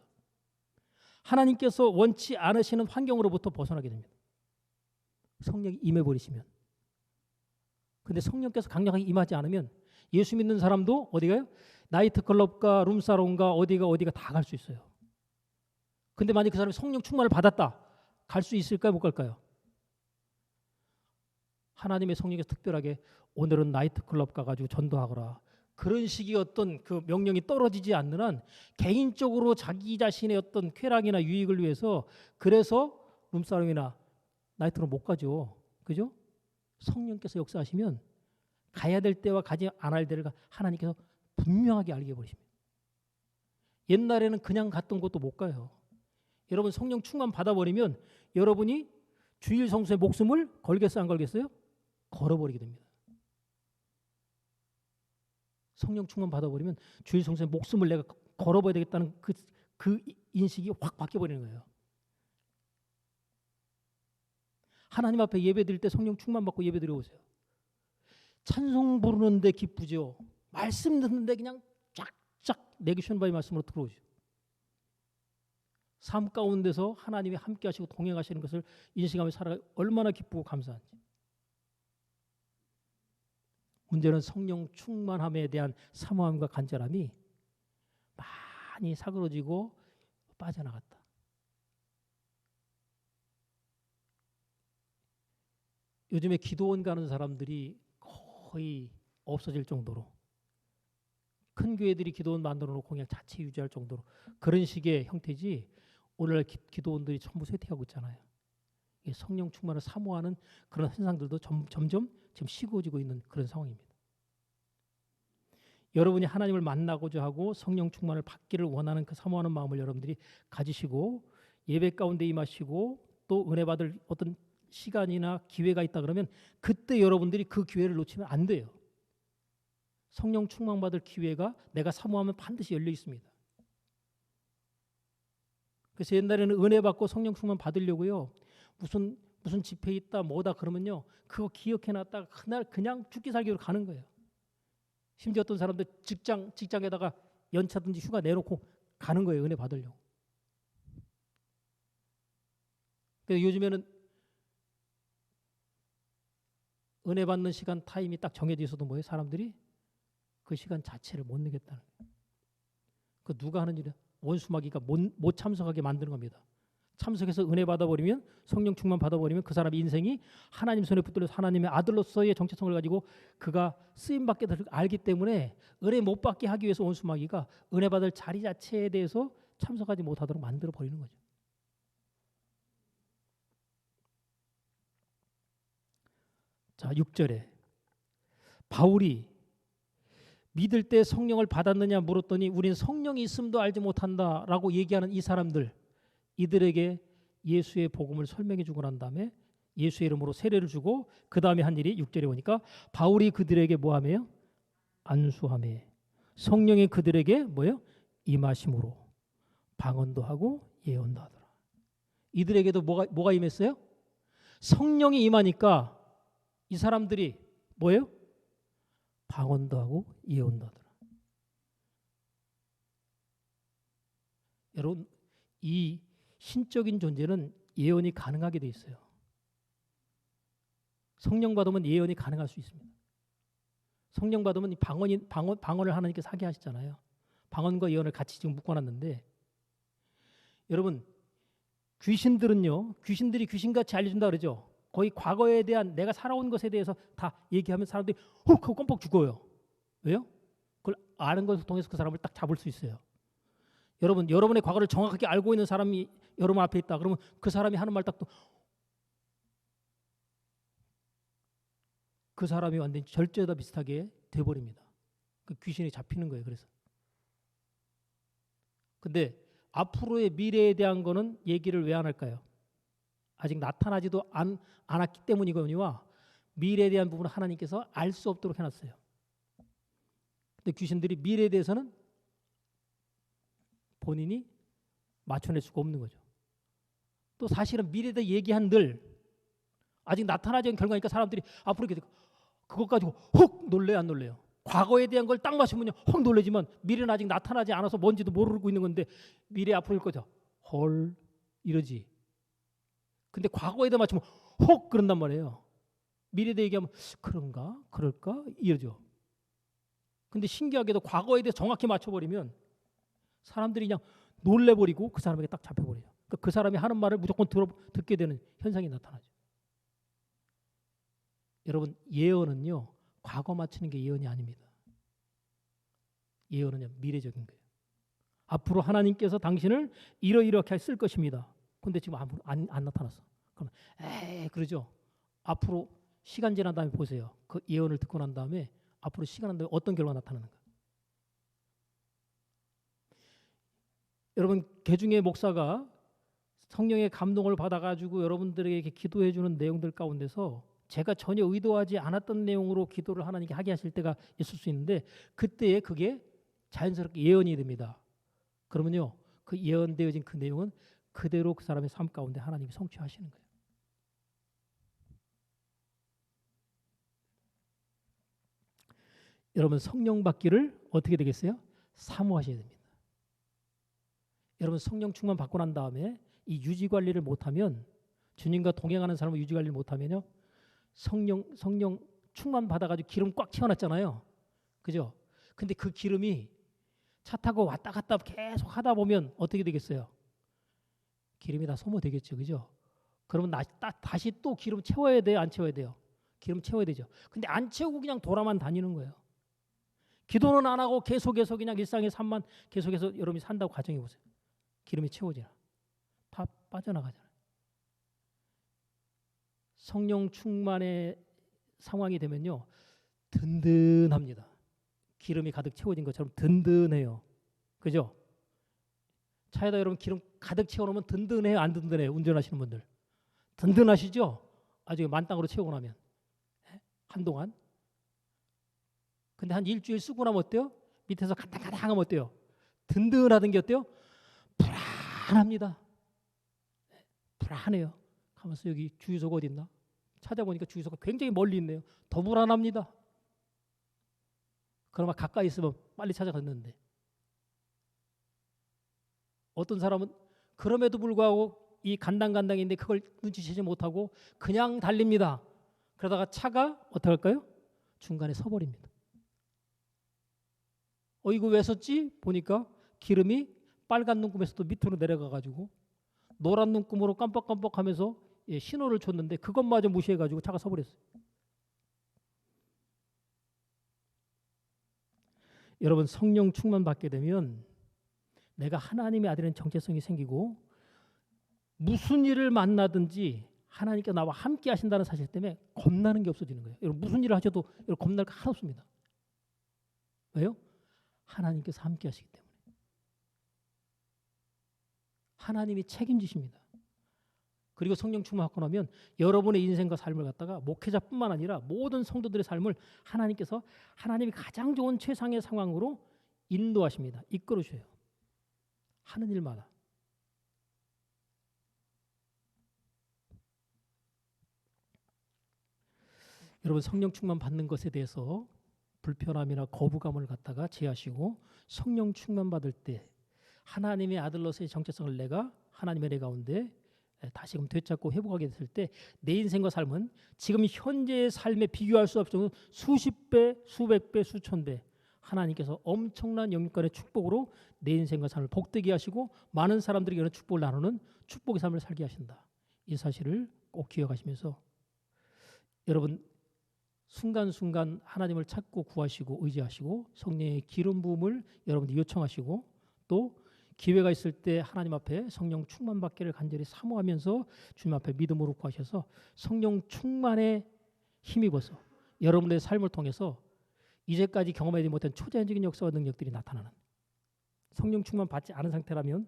하나님께서 원치 않으시는 환경으로부터 벗어나게 됩니다. 성령이 임해버리시면. 근데 성령께서 강력하게 임하지 않으면 예수 믿는 사람도 어디 가요? 나이트클럽과 룸사롱과 어디가 다 갈 수 있어요. 근데 만약 그 사람이 성령 충만을 받았다. 갈 수 있을까요? 못 갈까요? 하나님의 성령께서 특별하게 오늘은 나이트클럽 가가지고 전도하거라. 그런 식의 어떤 그 명령이 떨어지지 않는 한 개인적으로 자기 자신의 어떤 쾌락이나 유익을 위해서 그래서 룸사롱이나 나이트클럽 못 가죠. 그죠? 성령께서 역사하시면 가야 될 때와 가지 않을 때를 하나님께서 분명하게 알게 해버리십니다. 옛날에는 그냥 갔던 곳도 못 가요. 여러분 성령 충만 받아버리면 여러분이 주일 성수의 목숨을 걸겠어요? 안 걸겠어요? 걸어버리게 됩니다. 성령 충만 받아버리면 주일 성수의 목숨을 내가 걸어버려야 되겠다는 그 인식이 확 바뀌어버리는 거예요. 하나님 앞에 예배 드릴 때 성령 충만 받고 예배 드려보세요. 찬송 부르는데 기쁘죠. 말씀 듣는데 그냥 쫙쫙 내기 쉬운 바의 말씀으로 들어오죠. 삶 가운데서 하나님이 함께 하시고 동행하시는 것을 인식하며 살아가 얼마나 기쁘고 감사한지. 문제는 성령 충만함에 대한 사모함과 간절함이 많이 사그러지고 빠져나갔다. 요즘에 기도원 가는 사람들이 거의 없어질 정도로, 큰 교회들이 기도원 만들어 놓고 그냥 자체 유지할 정도로 그런 식의 형태지, 오늘날 기도원들이 전부 쇠퇴하고 있잖아요. 성령 충만을 사모하는 그런 현상들도 점점 지금 식어지고 있는 그런 상황입니다. 여러분이 하나님을 만나고자 하고 성령 충만을 받기를 원하는 그 사모하는 마음을 여러분들이 가지시고 예배 가운데 임하시고 또 은혜 받을 어떤 시간이나 기회가 있다 그러면 그때 여러분들이 그 기회를 놓치면 안 돼요. 성령 충만 받을 기회가 내가 사모하면 반드시 열려 있습니다. 그래서 옛날에는 은혜 받고 성령 충만 받으려고요, 무슨 집회 있다 뭐다 그러면요, 그거 기억해놨다가 그날 그냥 죽기 살기로 가는 거예요. 심지어 어떤 사람들 직장에다가 연차든지 휴가 내놓고 가는 거예요, 은혜 받으려고. 그래서 요즘에는 은혜 받는 시간 타임이 딱 정해져 있어도 뭐예요, 사람들이 그 시간 자체를 못 내겠다는 거예요. 그 누가 하는 일이야? 원수마귀가 못 참석하게 만드는 겁니다. 참석해서 은혜 받아버리면, 성령 충만 받아버리면 그 사람의 인생이 하나님 손에 붙들려서 하나님의 아들로서의 정체성을 가지고 그가 쓰임받게 될 알기 때문에 은혜 못 받게 하기 위해서 원수마귀가 은혜 받을 자리 자체에 대해서 참석하지 못하도록 만들어 버리는 거죠. 자, 6절에 바울이 믿을 때 성령을 받았느냐 물었더니 우리는 성령이 있음도 알지 못한다라고 얘기하는 이 사람들, 이들에게 예수의 복음을 설명해 주고 난 다음에 예수의 이름으로 세례를 주고 그 다음에 한 일이 6절에 보니까 바울이 그들에게 뭐하며요? 안수하며 성령이 그들에게 뭐예요? 임하심으로 방언도 하고 예언도 하더라. 이들에게도 뭐가 임했어요? 성령이 임하니까 이 사람들이 뭐예요? 방언도 하고 예언도 하더라. 여러분, 이 신적인 존재는 예언이 가능하게 돼 있어요. 성령 받으면 예언이 가능할 수 있습니다. 성령 받으면 방언을 하나님께서 하게 하시잖아요. 방언과 예언을 같이 지금 묶어놨는데, 여러분, 귀신들이 귀신같이 알려준다 그러죠. 거의 과거에 대한 내가 살아온 것에 대해서 다 얘기하면 사람들이 훅 하고 껌뻑 죽어요. 왜요? 그걸 아는 것을 통해서 그 사람을 딱 잡을 수 있어요. 여러분, 여러분의 과거를 정확하게 알고 있는 사람이 여러분 앞에 있다 그러면 그 사람이 하는 말 딱 그 사람이 완전히 절제다 비슷하게 돼버립니다. 그 귀신이 잡히는 거예요. 그래서 근데 앞으로의 미래에 대한 거는 얘기를 왜 안 할까요? 아직 나타나지도 않았기 때문이거니와 미래에 대한 부분은 하나님께서 알 수 없도록 해놨어요. 근데 귀신들이 미래에 대해서는 본인이 맞춰낼 수가 없는 거죠. 또 사실은 미래에 대해 얘기한들 아직 나타나지 않은 결과니까 사람들이 앞으로 이렇게 그것 가지고 훅 놀래요, 안 놀래요? 과거에 대한 걸 딱 맞추면요 확 놀래지만 미래는 아직 나타나지 않아서 뭔지도 모르고 있는 건데 미래 앞으로 일 거죠. 헐 이러지. 근데 과거에 대해 맞추면 혹 그런단 말이에요. 미래에 대해 얘기하면 그런가? 그럴까? 이러죠. 근데 신기하게도 과거에 대해 정확히 맞춰버리면 사람들이 그냥 놀래버리고 그 사람에게 딱 잡혀버려요. 그러니까 그 사람이 하는 말을 무조건 듣게 되는 현상이 나타나죠. 여러분, 예언은요 과거 맞추는 게 예언이 아닙니다. 예언은요 미래적인 거예요. 앞으로 하나님께서 당신을 이렇게 쓸 것입니다. 근데 지금 안 나타났어. 그럼 그러죠. 앞으로 시간 지난 다음에 보세요. 그 예언을 듣고 난 다음에 앞으로 시간 한 다음에 어떤 결과가 나타나는가. 여러분, 개중의 목사가 성령의 감동을 받아가지고 여러분들에게 기도해 주는 내용들 가운데서 제가 전혀 의도하지 않았던 내용으로 기도를 하나님께 하게 하실 때가 있을 수 있는데 그때에 그게 자연스럽게 예언이 됩니다. 그러면요 그 예언되어진 그 내용은 그대로 그 사람의 삶 가운데 하나님이 성취하시는 거예요. 여러분, 성령 받기를 어떻게 되겠어요? 사모하셔야 됩니다. 여러분, 성령 충만 받고 난 다음에 이 유지 관리를 못하면, 주님과 동행하는 사람을 유지 관리를 못하면요 성령 충만 받아가지고 기름 꽉 채워놨잖아요. 그죠? 근데 그 기름이 차 타고 왔다 갔다 계속 하다 보면 어떻게 되겠어요? 기름이 다 소모되겠죠. 그죠? 그러면 다시 또 기름 채워야 돼요? 안 채워야 돼요? 기름 채워야 되죠. 근데 안 채우고 그냥 돌아만 다니는 거예요. 기도는 안 하고 계속해서 그냥 일상의 삶만 계속해서 여러분이 산다고 가정해 보세요. 기름이 채워지나? 다 빠져나가잖아요. 성령 충만의 상황이 되면요, 든든합니다. 기름이 가득 채워진 것처럼 든든해요. 그죠? 차에다 여러분 기름 가득 채워놓으면 든든해요, 안 든든해요? 운전하시는 분들 든든하시죠? 아주 만땅으로 채우고 나면 한동안. 근데 한 일주일 쓰고 나면 어때요? 밑에서 가당가당하면 어때요? 든든하던 게 어때요? 불안합니다. 불안해요. 가면서 여기 주유소가 어디 있나? 찾아보니까 주유소가 굉장히 멀리 있네요. 더 불안합니다. 그러면 가까이 있으면 빨리 찾아갔는데, 어떤 사람은 그럼에도 불구하고 이 간당간당인데 그걸 눈치채지 못하고 그냥 달립니다. 그러다가 차가 어떻게 할까요? 중간에 서버립니다. 이거 왜 섰지? 보니까 기름이 빨간 눈금에서도 밑으로 내려가가지고 노란 눈금으로 깜빡깜빡하면서 신호를 줬는데 그것마저 무시해가지고 차가 서버렸어요. 여러분, 성령 충만 받게 되면 내가 하나님의 아들인 정체성이 생기고 무슨 일을 만나든지 하나님께 나와 함께 하신다는 사실 때문에 겁나는 게 없어지는 거예요. 여러분, 무슨 일을 하셔도 여러분 겁날 거 하나 없습니다. 왜요? 하나님께서 함께 하시기 때문에. 하나님이 책임지십니다. 그리고 성령 충만받고 나면 여러분의 인생과 삶을 갖다가 목회자뿐만 아니라 모든 성도들의 삶을 하나님께서 하나님이 가장 좋은 최상의 상황으로 인도하십니다. 이끌어주셔요. 하는 일마다. 여러분, 성령 충만 받는 것에 대해서 불편함이나 거부감을 갖다가 제하시고 성령 충만 받을 때 하나님의 아들로서의 정체성을 내가 하나님의 내 가운데 다시금 되찾고 회복하게 됐을 때 내 인생과 삶은 지금 현재의 삶에 비교할 수 없을 정도로 수십 배, 수백 배, 수천 배 하나님께서 엄청난 영육간의 축복으로 내 인생과 삶을 복되게 하시고 많은 사람들에게 이런 축복을 나누는 축복의 삶을 살게 하신다. 이 사실을 꼭 기억하시면서 여러분, 순간순간 하나님을 찾고 구하시고 의지하시고 성령의 기름 부음을 여러분들이 요청하시고 또 기회가 있을 때 하나님 앞에 성령 충만 받기를 간절히 사모하면서 주님 앞에 믿음으로 구하셔서 성령 충만에 힘입어서 여러분의 삶을 통해서 이제까지 경험하지 못한 초자연적인 역사와 능력들이 나타나는, 성령 충만 받지 않은 상태라면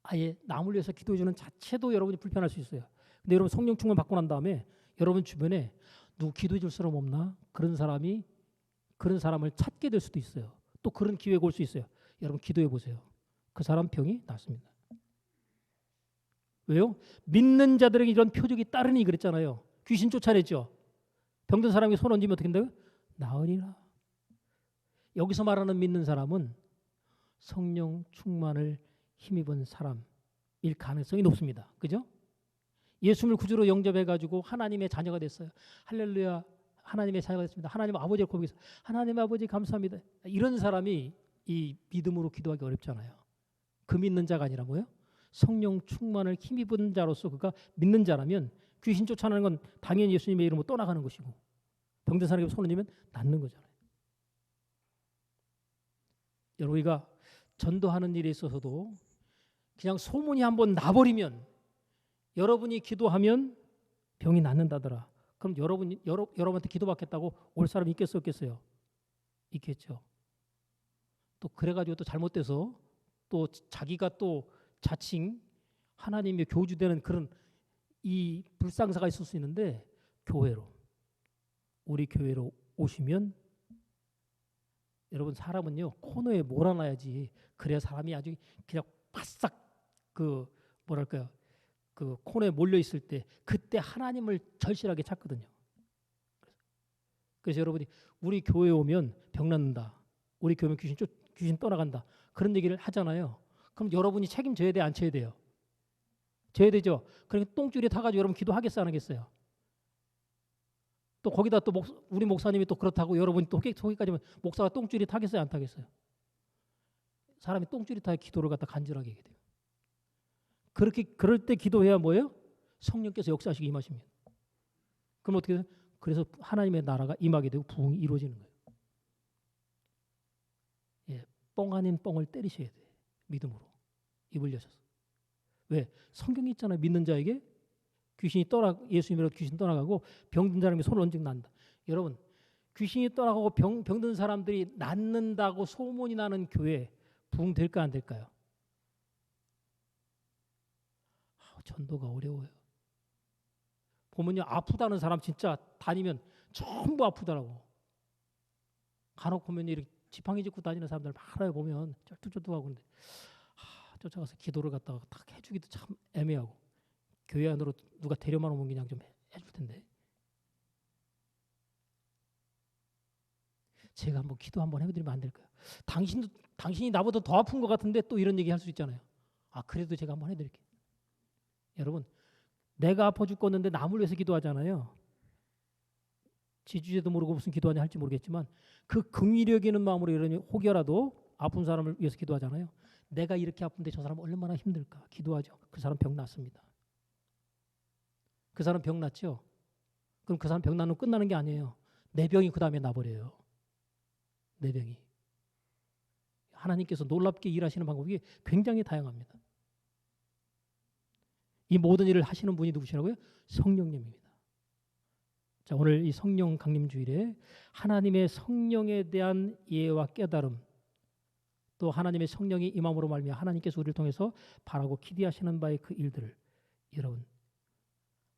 아예 남을 위해서 기도해 주는 자체도 여러분이 불편할 수 있어요. 근데 여러분 성령 충만 받고 난 다음에 여러분 주변에 누구 기도해 줄 사람 없나? 그런 사람을 찾게 될 수도 있어요. 또 그런 기회가 올 수 있어요. 여러분 기도해 보세요. 그 사람 병이 낫습니다. 왜요? 믿는 자들에게 이런 표적이 따르니 그랬잖아요. 귀신 쫓아냈죠. 병든 사람이 손 얹으면 어떻게 된다고요? 나으리라. 여기서 말하는 믿는 사람은 성령 충만을 힘입은 사람일 가능성이 높습니다. 그죠? 예수님을 구주로 영접해가지고 하나님의 자녀가 됐어요. 할렐루야, 하나님의 자녀가 됐습니다. 하나님 아버지를 고백해서 하나님 아버지 감사합니다. 이런 사람이 이 믿음으로 기도하기 어렵잖아요. 그 믿는 자가 아니라 뭐예요? 성령 충만을 힘입은 자로서 그가 믿는 자라면 귀신 쫓아내는 건 당연히 예수님의 이름으로 떠나가는 것이고 병든 사람에게 손을 쥐면 낫는 거잖아요. 여러분, 우리가 전도하는 일에 있어서도 그냥 소문이 한번 나버리면 여러분이 기도하면 병이 낫는다더라. 그럼 여러분한테 기도받겠다고 올 사람이 있겠어요, 없겠어요? 있겠죠. 또 그래가지고 또 잘못돼서 또 자기가 또 자칭 하나님의 교주되는 그런 이 불상사가 있을 수 있는데 우리 교회로 오시면 여러분, 사람은요 코너에 몰아놔야지 그래야 사람이 아주 그냥 바싹 그 코너에 몰려 있을 때 그때 하나님을 절실하게 찾거든요. 그래서 여러분이 우리 교회에 오면 병 낫는다, 우리 교회 오면 귀신 떠나간다 그런 얘기를 하잖아요. 그럼 여러분이 책임져야 돼, 안 져야 돼요? 져야 되죠. 그러니까 똥줄에 타가지고 여러분 기도하겠어요, 안 하겠어요? 또 거기다 또 우리 목사님이 또 그렇다고 여러분이 또 거기까지면 목사가 똥줄이 타겠어요, 안 타겠어요? 사람이 똥줄이 타야 기도를 갖다 간절하게 하게 돼요. 그럴 때 기도해야 뭐예요? 성령께서 역사하시기 임하십니다. 그럼 어떻게 돼요? 그래서 하나님의 나라가 임하게 되고 부흥이 이루어지는 거예요. 예, 뻥 아닌 뻥을 때리셔야 돼. 믿음으로. 입을 여셔서. 왜? 성경이 있잖아요. 믿는 자에게 예수님이라도 귀신 떠나가고 병든 사람이 손을 얹으면 난다. 여러분, 귀신이 떠나가고 병든 사람들이 낫는다고 소문이 나는 교회 부흥될까 안 될까요? 전도가 어려워요. 보면요, 아프다는 사람 진짜 다니면 전부 아프더라고. 간혹 보면 이렇게 지팡이 짚고 다니는 사람들 많아요. 보면 쩔뚝쩔뚝하고. 그런데 쫓아가서 기도를 갖다가 딱 해주기도 참 애매하고, 교회 안으로 누가 데려만 오면 그냥 좀 해줄 텐데. 제가 한번 기도 한번 해드리면 안 될까요? 당신이 나보다 더 아픈 것 같은데 또 이런 얘기 할 수 있잖아요. 그래도 제가 한번 해드릴게요. 여러분, 내가 아파 죽겠는데 남을 위해서 기도하잖아요. 지주제도 모르고 무슨 기도하냐 할지 모르겠지만 그 긍휼히 여기는 마음으로 이러니 혹여라도 아픈 사람을 위해서 기도하잖아요. 내가 이렇게 아픈데 저 사람 얼마나 힘들까 기도하죠. 그 사람 병 났습니다. 그 사람 병 났죠. 그럼 그 사람 병 나면 끝나는 게 아니에요. 내 병이 그 다음에 나버려요. 내 병이. 하나님께서 놀랍게 일하시는 방법이 굉장히 다양합니다. 이 모든 일을 하시는 분이 누구시라고요? 성령님입니다. 자, 오늘 이 성령 강림 주일에 하나님의 성령에 대한 이해와 깨달음, 또 하나님의 성령이 임함으로 말미암아 하나님께서 우리를 통해서 바라고 기대하시는 바의 그 일들을 여러분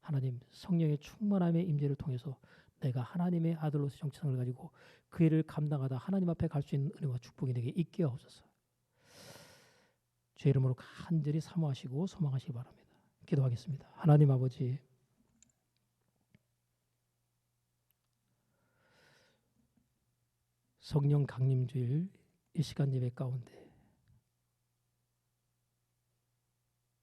하나님 성령의 충만함의 임재를 통해서 내가 하나님의 아들로서 정체성을 가지고 그 일을 감당하다 하나님 앞에 갈 수 있는 은혜와 축복이 내게 있게 하옵소서. 주의 이름으로 간절히 사모하시고 소망하시기 바랍니다. 기도하겠습니다. 하나님 아버지, 성령 강림주일 이 시간 예배 가운데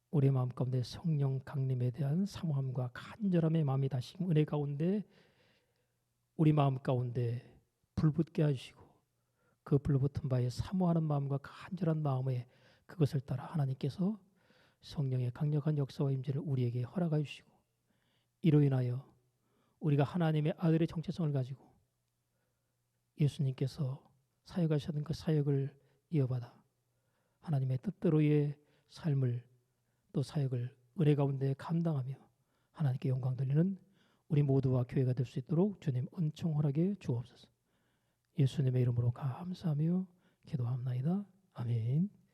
우리의 마음 가운데 성령 강림에 대한 사모함과 간절함의 마음이 다시 은혜 가운데 우리 마음 가운데 불붙게 해주시고 그 불붙은 바에 사모하는 마음과 간절한 마음에 그것을 따라 하나님께서 성령의 강력한 역사와 임재를 우리에게 허락하여 주시고 이로 인하여 우리가 하나님의 아들의 정체성을 가지고 예수님께서 사역하셨던 그 사역을 이어받아 하나님의 뜻대로의 삶을 또 사역을 은혜 가운데 감당하며 하나님께 영광 돌리는 우리 모두와 교회가 될 수 있도록 주님 은총 허락해 주옵소서. 예수님의 이름으로 감사하며 기도합나이다. 아멘.